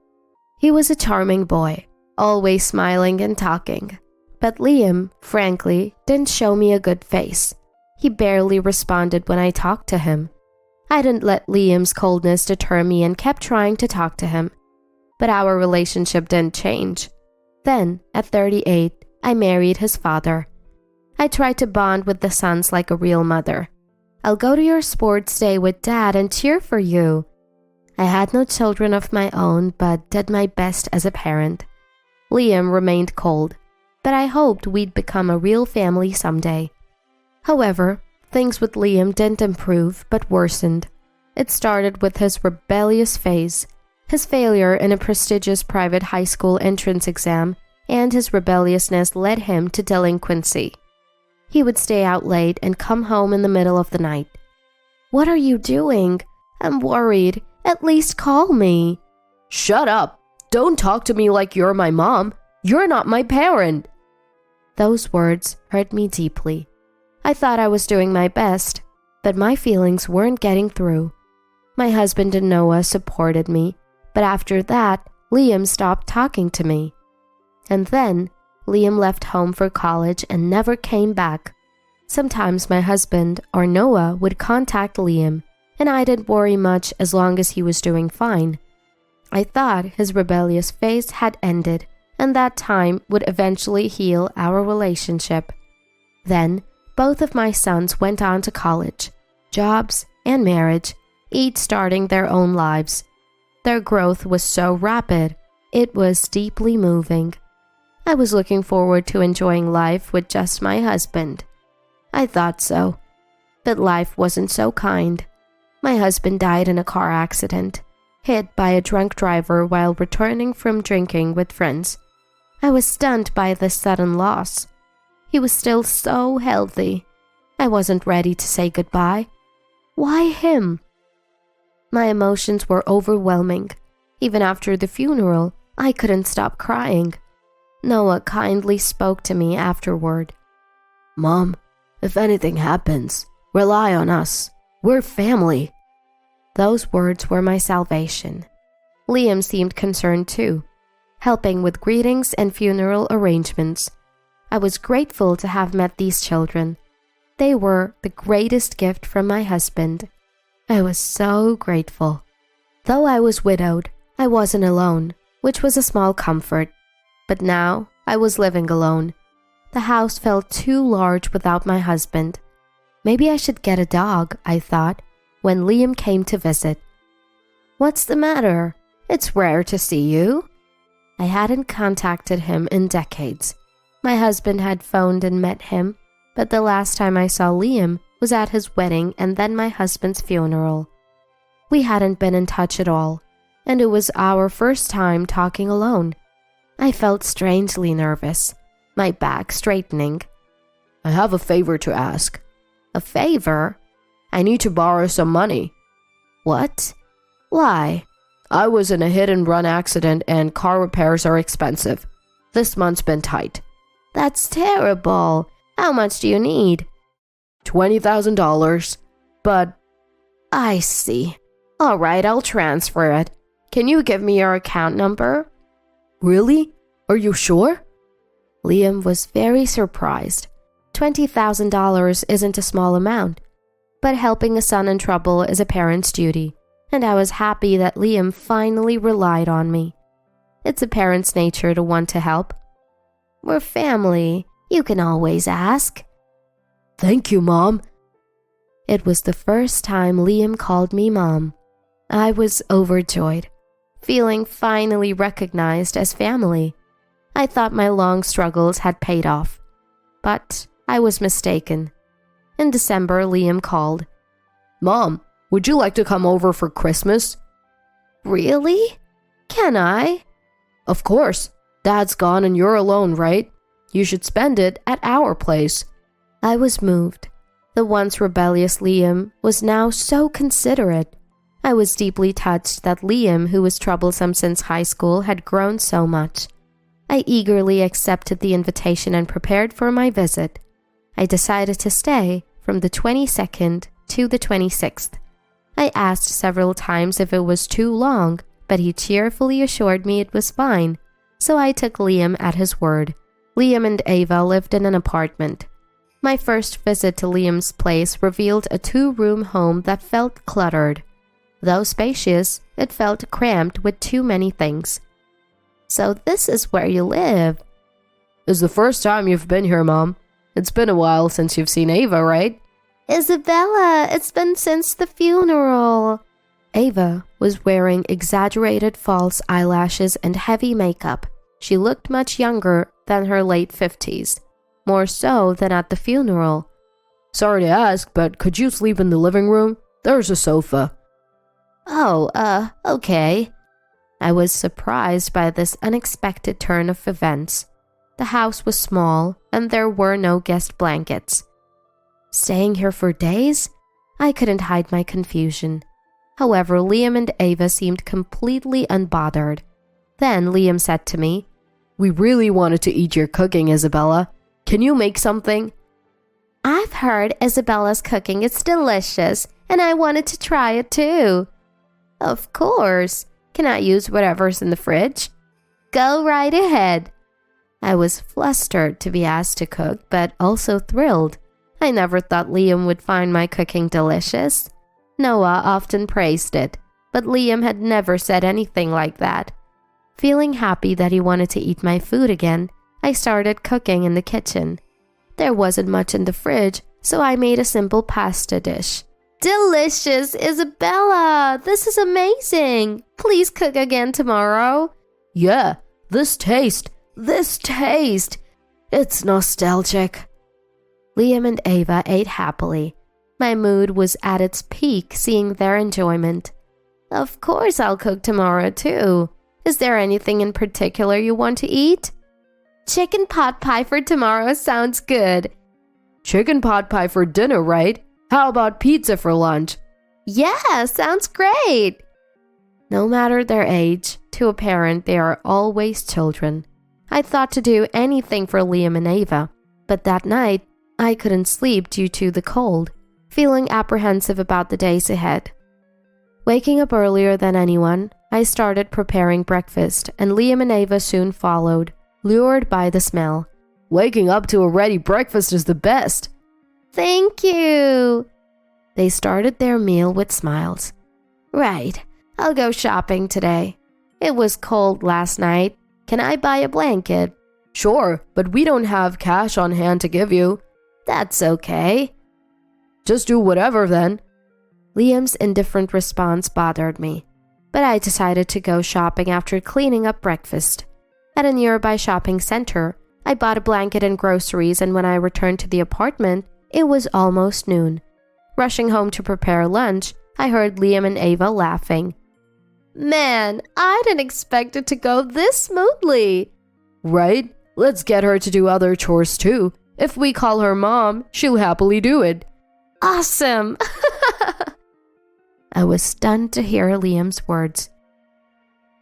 He was a charming boy, always smiling and talking. But Liam, frankly, didn't show me a good face. He barely responded when I talked to him. I didn't let Liam's coldness deter me and kept trying to talk to him. But our relationship didn't change. Then, at 38, I married his father. I tried to bond with the sons like a real mother. I'll go to your sports day with Dad and cheer for you. I had no children of my own, but did my best as a parent. Liam remained cold, but I hoped we'd become a real family someday. However, things with Liam didn't improve, but worsened. It started with his rebellious phase, his failure in a prestigious private high school entrance exam, and his rebelliousness led him to delinquency. He would stay out late and come home in the middle of the night. What are you doing? I'm worried. At least call me. Shut up. Don't talk to me like you're my mom. You're not my parent. Those words hurt me deeply. I thought I was doing my best, but my feelings weren't getting through. My husband and Noah supported me, but after that, Liam stopped talking to me. And then, Liam left home for college and never came back. Sometimes my husband or Noah would contact Liam, and I didn't worry much as long as he was doing fine. I thought his rebellious phase had ended, and that time would eventually heal our relationship. Then, both of my sons went on to college, jobs, and marriage, each starting their own lives. Their growth was so rapid, it was deeply moving. I was looking forward to enjoying life with just my husband. I thought so. But life wasn't so kind. My husband died in a car accident, hit by a drunk driver while returning from drinking with friends. I was stunned by this sudden loss. He was still so healthy. I wasn't ready to say goodbye. Why him? My emotions were overwhelming. Even after the funeral, I couldn't stop crying. Noah kindly spoke to me afterward. Mom, if anything happens, rely on us. We're family. Those words were my salvation. Liam seemed concerned too, helping with greetings and funeral arrangements. I was grateful to have met these children. They were the greatest gift from my husband. I was so grateful. Though I was widowed, I wasn't alone, which was a small comfort. But now I was living alone. The house felt too large without my husband. Maybe I should get a dog, I thought, when Liam came to visit. What's the matter? It's rare to see you." I hadn't contacted him in decades. My husband had phoned and met him, but the last time I saw Liam was at his wedding and then my husband's funeral. We hadn't been in touch at all, and it was our first time talking alone. I felt strangely nervous, my back straightening. "I have a favor to ask." "A favor?" "I need to borrow some money." "What? Why?" "I was in a hit-and-run accident and car repairs are expensive. This month's been tight." "That's terrible. How much do you need?" $20,000, but..." "I see. All right, I'll transfer it. Can you give me your account number?" "Really? Are you sure?" Liam was very surprised. $20,000 isn't a small amount, but helping a son in trouble is a parent's duty, and I was happy that Liam finally relied on me. It's a parent's nature to want to help. "We're family. You can always ask." "Thank you, Mom." It was the first time Liam called me Mom. I was overjoyed, feeling finally recognized as family. I thought my long struggles had paid off, but I was mistaken. In December, Liam called. "Mom, would you like to come over for Christmas?" "Really? Can I?" "Of course. Dad's gone and you're alone, right? You should spend it at our place." I was moved. The once rebellious Liam was now so considerate. I was deeply touched that Liam, who was troublesome since high school, had grown so much. I eagerly accepted the invitation and prepared for my visit. I decided to stay from the 22nd to the 26th. I asked several times if it was too long, but he cheerfully assured me it was fine, so I took Liam at his word. Liam and Ava lived in an apartment. My first visit to Liam's place revealed a 2-room home that felt cluttered. Though spacious, it felt cramped with too many things. "So this is where you live?" "It's the first time you've been here, Mom. It's been a while since you've seen Ava, right?" "Isabella, it's been since the funeral." Ava was wearing exaggerated false eyelashes and heavy makeup. She looked much younger than her late 50s, more so than at the funeral. "Sorry to ask, but could you sleep in the living room? There's a sofa." "Oh, okay." I was surprised by this unexpected turn of events. The house was small, and there were no guest blankets. Staying here for days? I couldn't hide my confusion. However, Liam and Ava seemed completely unbothered. Then Liam said to me, "We really wanted to eat your cooking, Isabella. Can you make something?" "I've heard Isabella's cooking is delicious, and I wanted to try it too." "Of course. Can I use whatever's in the fridge?" "Go right ahead." I was flustered to be asked to cook, but also thrilled. I never thought Liam would find my cooking delicious. Noah often praised it, but Liam had never said anything like that. Feeling happy that he wanted to eat my food again, I started cooking in the kitchen. There wasn't much in the fridge, so I made a simple pasta dish. "Delicious, Isabella! This is amazing! Please cook again tomorrow." "Yeah, this taste! It's nostalgic." Liam and Ava ate happily. My mood was at its peak seeing their enjoyment. "Of course I'll cook tomorrow too. Is there anything in particular you want to eat?" "Chicken pot pie for tomorrow sounds good." "Chicken pot pie for dinner, right? How about pizza for lunch?" "Yeah, sounds great." No matter their age, to a parent they are always children. I thought to do anything for Liam and Ava, but that night I couldn't sleep due to the cold, feeling apprehensive about the days ahead. Waking up earlier than anyone, I started preparing breakfast, and Liam and Ava soon followed, lured by the smell. "Waking up to a ready breakfast is the best." "Thank you." They started their meal with smiles. "Right, I'll go shopping today. It was cold last night. Can I buy a blanket?" "Sure, but we don't have cash on hand to give you." "That's okay." "Just do whatever then." Liam's indifferent response bothered me. but I decided to go shopping after cleaning up breakfast. At a nearby shopping center, I bought a blanket and groceries, and when I returned to the apartment, it was almost noon. Rushing home to prepare lunch, I heard Liam and Ava laughing. Man, I didn't expect it to go this smoothly. Right? Let's get her to do other chores too. If we call her mom, she'll happily do it. Awesome! I was stunned to hear Liam's words.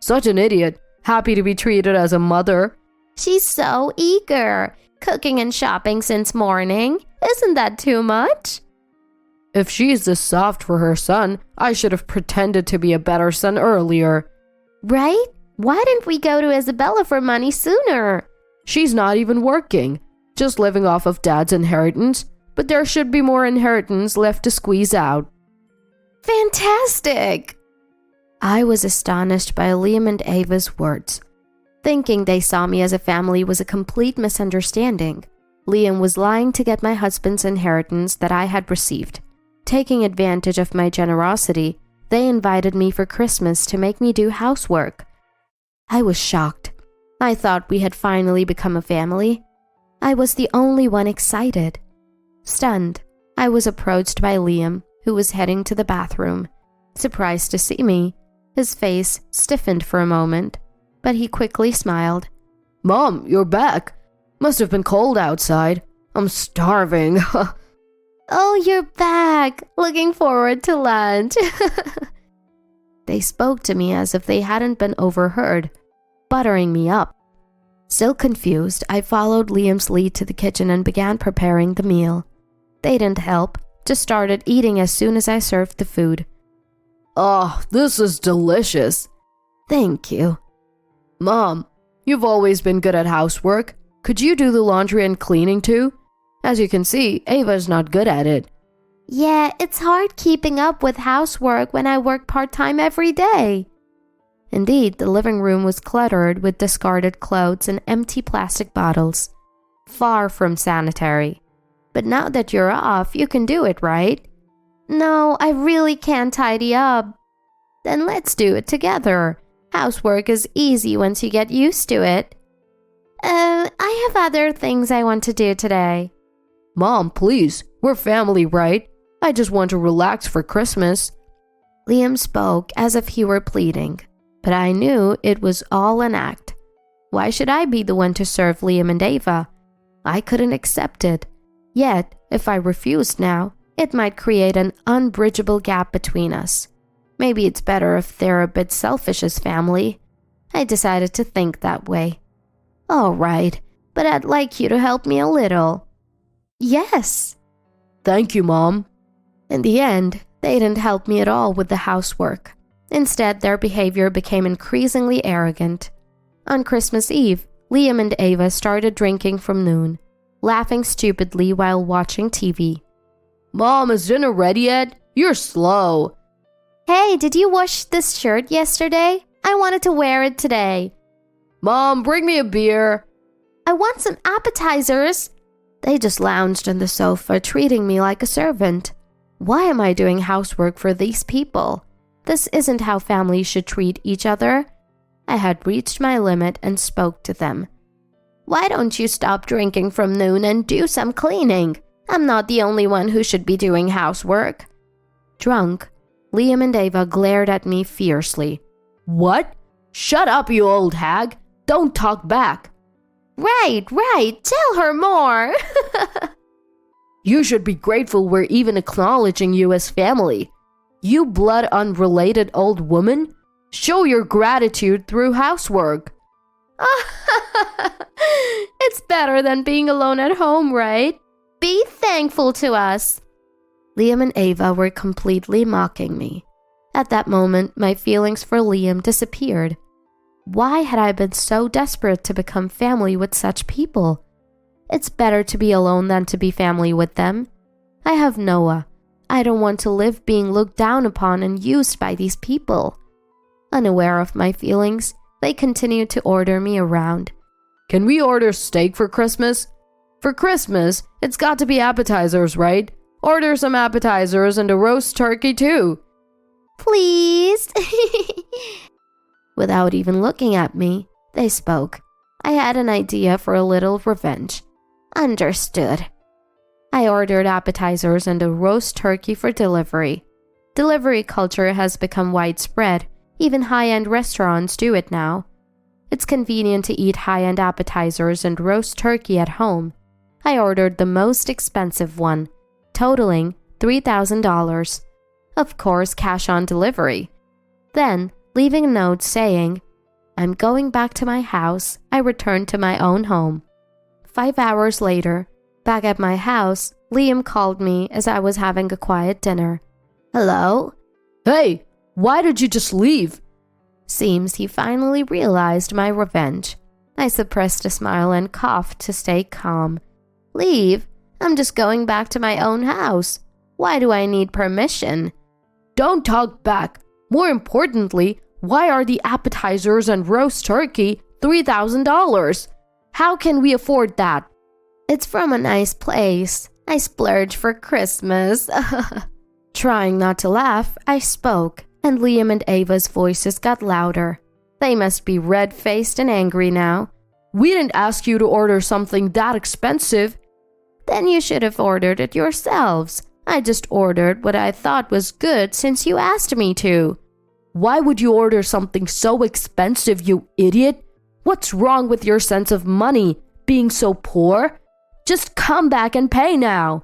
Such an idiot. Happy to be treated as a mother. She's so eager. Cooking and shopping since morning. Isn't that too much? If she's this soft for her son, I should have pretended to be a better son earlier. Right? Why didn't we go to Isabella for money sooner? She's not even working, just living off of Dad's inheritance, but there should be more inheritance left to squeeze out. Fantastic! I was astonished by Liam and Ava's words. Thinking they saw me as a family was a complete misunderstanding. Liam was lying to get my husband's inheritance that I had received. Taking advantage of my generosity, they invited me for Christmas to make me do housework. I was shocked. I thought we had finally become a family. I was the only one excited. Stunned, I was approached by Liam, who was heading to the bathroom. Surprised to see me, his face stiffened for a moment, but he quickly smiled. Mom, you're back. Must have been cold outside. I'm starving. Oh, you're back. Looking forward to lunch. They spoke to me as if they hadn't been overheard, buttering me up. Still confused, I followed Liam's lead to the kitchen and began preparing the meal. They didn't help, just started eating as soon as I served the food. Oh, this is delicious. Thank you. Mom, you've always been good at housework. Could you do the laundry and cleaning too? As you can see, Ava's not good at it. Yeah, it's hard keeping up with housework when I work part-time every day. Indeed, the living room was cluttered with discarded clothes and empty plastic bottles. Far from sanitary. But now that you're off, you can do it, right? No, I really can't tidy up. Then let's do it together. Housework is easy once you get used to it. I have other things I want to do today. Mom, please. We're family, right? I just want to relax for Christmas. Liam spoke as if he were pleading, but I knew it was all an act. Why should I be the one to serve Liam and Ava? I couldn't accept it. Yet, if I refused now, it might create an unbridgeable gap between us. Maybe it's better if they're a bit selfish as family. I decided to think that way. All right, but I'd like you to help me a little. Yes. Thank you, Mom. In the end, they didn't help me at all with the housework. Instead, their behavior became increasingly arrogant. On Christmas Eve, Liam and Ava started drinking from noon, laughing stupidly while watching TV. Mom, is dinner ready yet? You're slow. Hey, did you wash this shirt yesterday? I wanted to wear it today. Mom, bring me a beer. I want some appetizers. They just lounged on the sofa, treating me like a servant. Why am I doing housework for these people? This isn't how families should treat each other. I had reached my limit and spoke to them. Why don't you stop drinking from noon and do some cleaning? I'm not the only one who should be doing housework. Drunk, Liam and Ava glared at me fiercely. What? Shut up, you old hag. Don't talk back. Right. Tell her more. You should be grateful we're even acknowledging you as family. You blood unrelated old woman. Show your gratitude through housework. It's better than being alone at home, right? Be thankful to us. Liam and Ava were completely mocking me. At that moment, my feelings for Liam disappeared. Why had I been so desperate to become family with such people? It's better to be alone than to be family with them. I have Noah. I don't want to live being looked down upon and used by these people. Unaware of my feelings, they continued to order me around. Can we order steak for Christmas? For Christmas, it's got to be appetizers, right? Order some appetizers and a roast turkey too. Please? Without even looking at me, they spoke. I had an idea for a little revenge. Understood. I ordered appetizers and a roast turkey for delivery. Delivery culture has become widespread. Even high-end restaurants do it now. It's convenient to eat high-end appetizers and roast turkey at home. I ordered the most expensive one, totaling $3,000. Of course, cash on delivery. Then, leaving a note saying, "I'm going back to my house," I returned to my own home. 5 hours later, back at my house, Liam called me as I was having a quiet dinner. "Hello?" Hey, why did you just leave? Seems he finally realized my revenge. I suppressed a smile and coughed to stay calm. "Leave? I'm just going back to my own house. Why do I need permission?" Don't talk back. More importantly, why are the appetizers and roast turkey $3,000? How can we afford that? "It's from a nice place. I splurge for Christmas." Trying not to laugh, I spoke, and Liam and Ava's voices got louder. They must be red-faced and angry now. We didn't ask you to order something that expensive. Then you should have ordered it yourselves. I just ordered what I thought was good since you asked me to. Why would you order something so expensive, you idiot? What's wrong with your sense of money, being so poor? Just come back and pay now.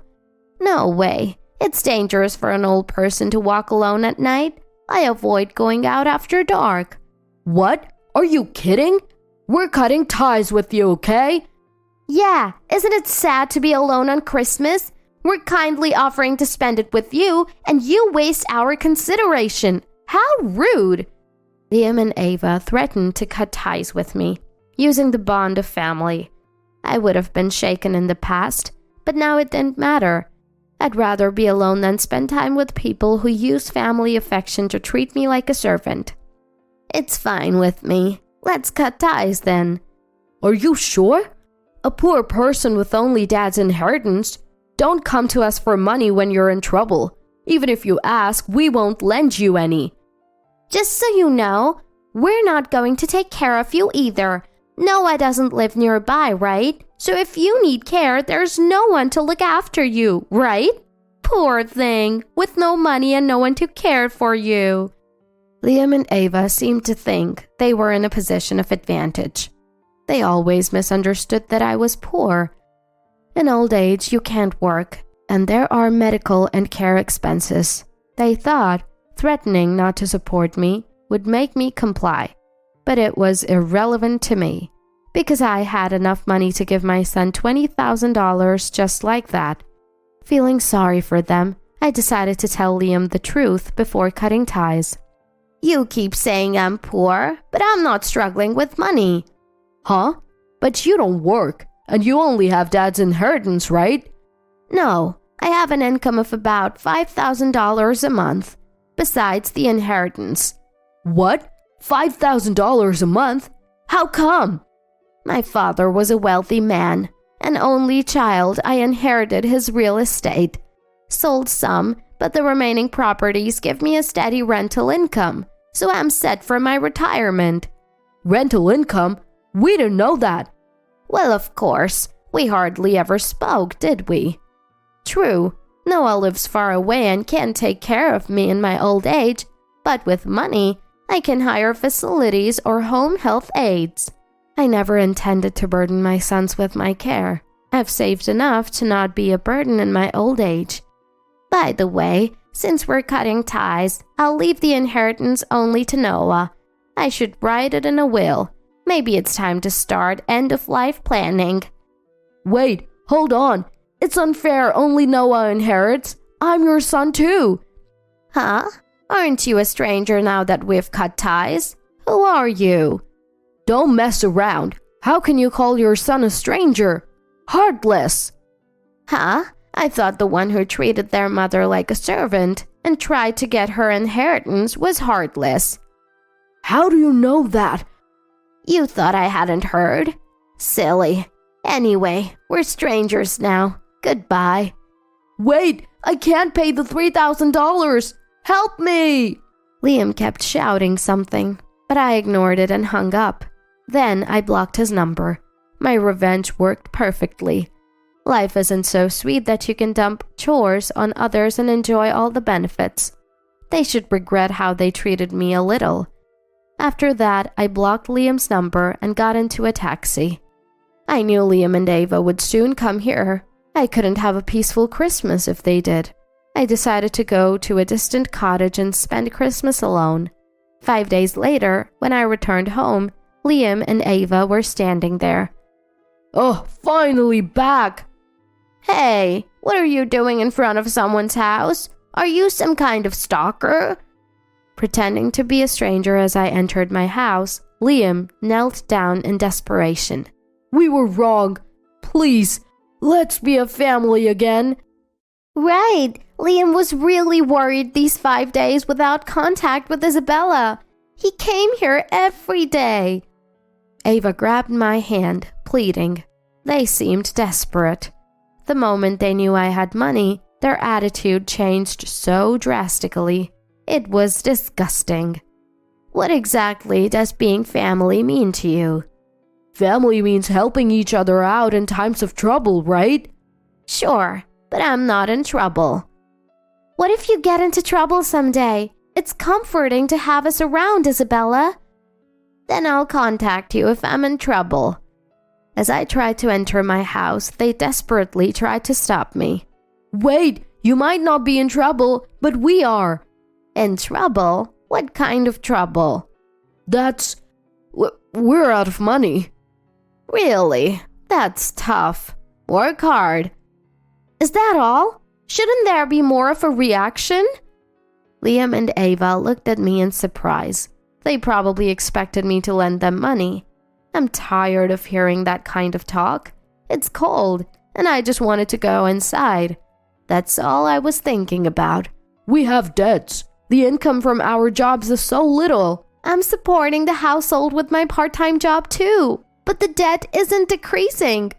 No way. It's dangerous for an old person to walk alone at night. I avoid going out after dark. What? Are you kidding? We're cutting ties with you, okay? Yeah, isn't it sad to be alone on Christmas? We're kindly offering to spend it with you, and you waste our consideration. How rude! Liam and Ava threatened to cut ties with me, using the bond of family. I would have been shaken in the past, but now it didn't matter. I'd rather be alone than spend time with people who use family affection to treat me like a servant. It's fine with me. Let's cut ties then. Are you sure? A poor person with only dad's inheritance. Don't come to us for money when you're in trouble. Even if you ask, we won't lend you any. Just so you know, we're not going to take care of you either. Noah doesn't live nearby, right? So if you need care, there's no one to look after you, right? Poor thing, with no money and no one to care for you. Liam and Ava seemed to think they were in a position of advantage. They always misunderstood that I was poor. In old age, you can't work, and there are medical and care expenses. They thought threatening not to support me would make me comply, but it was irrelevant to me, because I had enough money to give my son $20,000 just like that. Feeling sorry for them, I decided to tell Liam the truth before cutting ties. You keep saying I'm poor, but I'm not struggling with money. Huh? But you don't work, and you only have dad's inheritance, right? No, I have an income of about $5,000 a month, besides the inheritance. What? $5,000 a month? How come? My father was a wealthy man. An only child, I inherited his real estate. Sold some, but the remaining properties give me a steady rental income, so I'm set for my retirement. Rental income? We didn't know that. Well, of course. We hardly ever spoke, did we? True, Noah lives far away and can't take care of me in my old age, but with money, I can hire facilities or home health aides. I never intended to burden my sons with my care. I've saved enough to not be a burden in my old age. By the way, since we're cutting ties, I'll leave the inheritance only to Noah. I should write it in a will. Maybe it's time to start end-of-life planning. Wait, hold on. It's unfair only Noah inherits. I'm your son too. Huh? Aren't you a stranger now that we've cut ties? Who are you? Don't mess around. How can you call your son a stranger? Heartless. Huh? I thought the one who treated their mother like a servant and tried to get her inheritance was heartless. How do you know that? You thought I hadn't heard? Silly. Anyway, we're strangers now. Goodbye. Wait, I can't pay the $3,000. Help me! Liam kept shouting something, but I ignored it and hung up. Then I blocked his number. My revenge worked perfectly. Life isn't so sweet that you can dump chores on others and enjoy all the benefits. They should regret how they treated me a little. After that, I blocked Liam's number and got into a taxi. I knew Liam and Ava would soon come here. I couldn't have a peaceful Christmas if they did. I decided to go to a distant cottage and spend Christmas alone. 5 days later, when I returned home, Liam and Ava were standing there. Oh, finally back! Hey, what are you doing in front of someone's house? Are you some kind of stalker? Pretending to be a stranger as I entered my house, Liam knelt down in desperation. We were wrong. Please, let's be a family again. Right. Liam was really worried these 5 days without contact with Isabella. He came here every day. Ava grabbed my hand, pleading. They seemed desperate. The moment they knew I had money, their attitude changed so drastically. It was disgusting. What exactly does being family mean to you? Family means helping each other out in times of trouble, right? Sure, but I'm not in trouble. What if you get into trouble someday? It's comforting to have us around, Isabella. Then I'll contact you if I'm in trouble. As I tried to enter my house, they desperately tried to stop me. Wait, you might not be in trouble, but we are. In trouble? What kind of trouble? We're out of money. Really? That's tough. Work hard. Is that all? Shouldn't there be more of a reaction? Liam and Ava looked at me in surprise. They probably expected me to lend them money. I'm tired of hearing that kind of talk. It's cold, and I just wanted to go inside. That's all I was thinking about. We have debts. The income from our jobs is so little. I'm supporting the household with my part-time job too, but the debt isn't decreasing.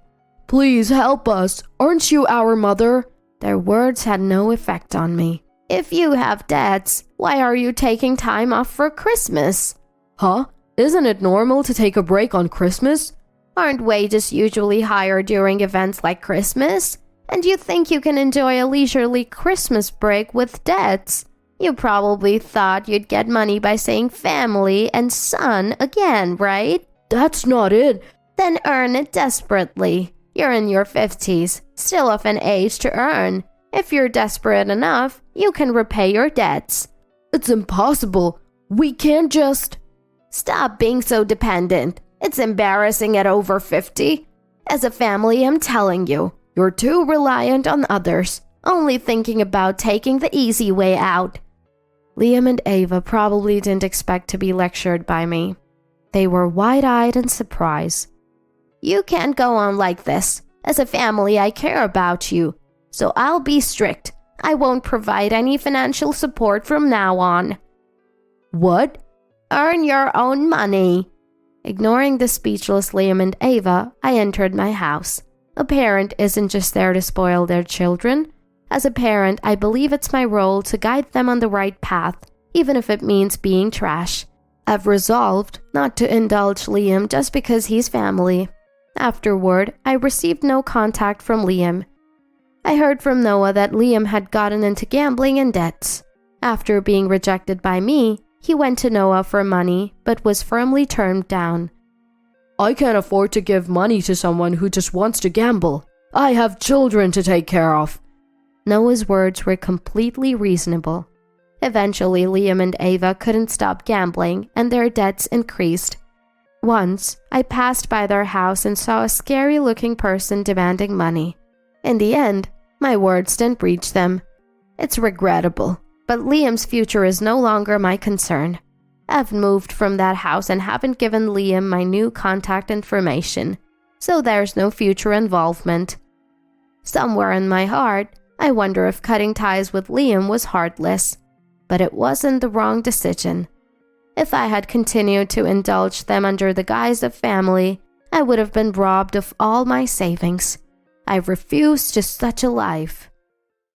Please help us. Aren't you our mother? Their words had no effect on me. If you have debts, why are you taking time off for Christmas? Huh? Isn't it normal to take a break on Christmas? Aren't wages usually higher during events like Christmas? And you think you can enjoy a leisurely Christmas break with debts? You probably thought you'd get money by saying family and son again, right? That's not it. Then earn it desperately. You're in your 50s, still of an age to earn. If you're desperate enough, you can repay your debts. It's impossible. We can't just... Stop being so dependent. It's embarrassing at over 50. As a family, I'm telling you, you're too reliant on others, only thinking about taking the easy way out. Liam and Ava probably didn't expect to be lectured by me. They were wide-eyed in surprise. You can't go on like this. As a family, I care about you. So I'll be strict. I won't provide any financial support from now on. What? Earn your own money. Ignoring the speechless Liam and Ava, I entered my house. A parent isn't just there to spoil their children. As a parent, I believe it's my role to guide them on the right path, even if it means being trash. I've resolved not to indulge Liam just because he's family. Afterward, I received no contact from Liam. I heard from Noah that Liam had gotten into gambling and debts. After being rejected by me, he went to Noah for money, but was firmly turned down. I can't afford to give money to someone who just wants to gamble. I have children to take care of. Noah's words were completely reasonable. Eventually, Liam and Ava couldn't stop gambling, and their debts increased. Once, I passed by their house and saw a scary-looking person demanding money. In the end, my words didn't reach them. It's regrettable, but Liam's future is no longer my concern. I've moved from that house and haven't given Liam my new contact information, so there's no future involvement. Somewhere in my heart, I wonder if cutting ties with Liam was heartless, but it wasn't the wrong decision. If I had continued to indulge them under the guise of family, I would have been robbed of all my savings. I refused just such a life.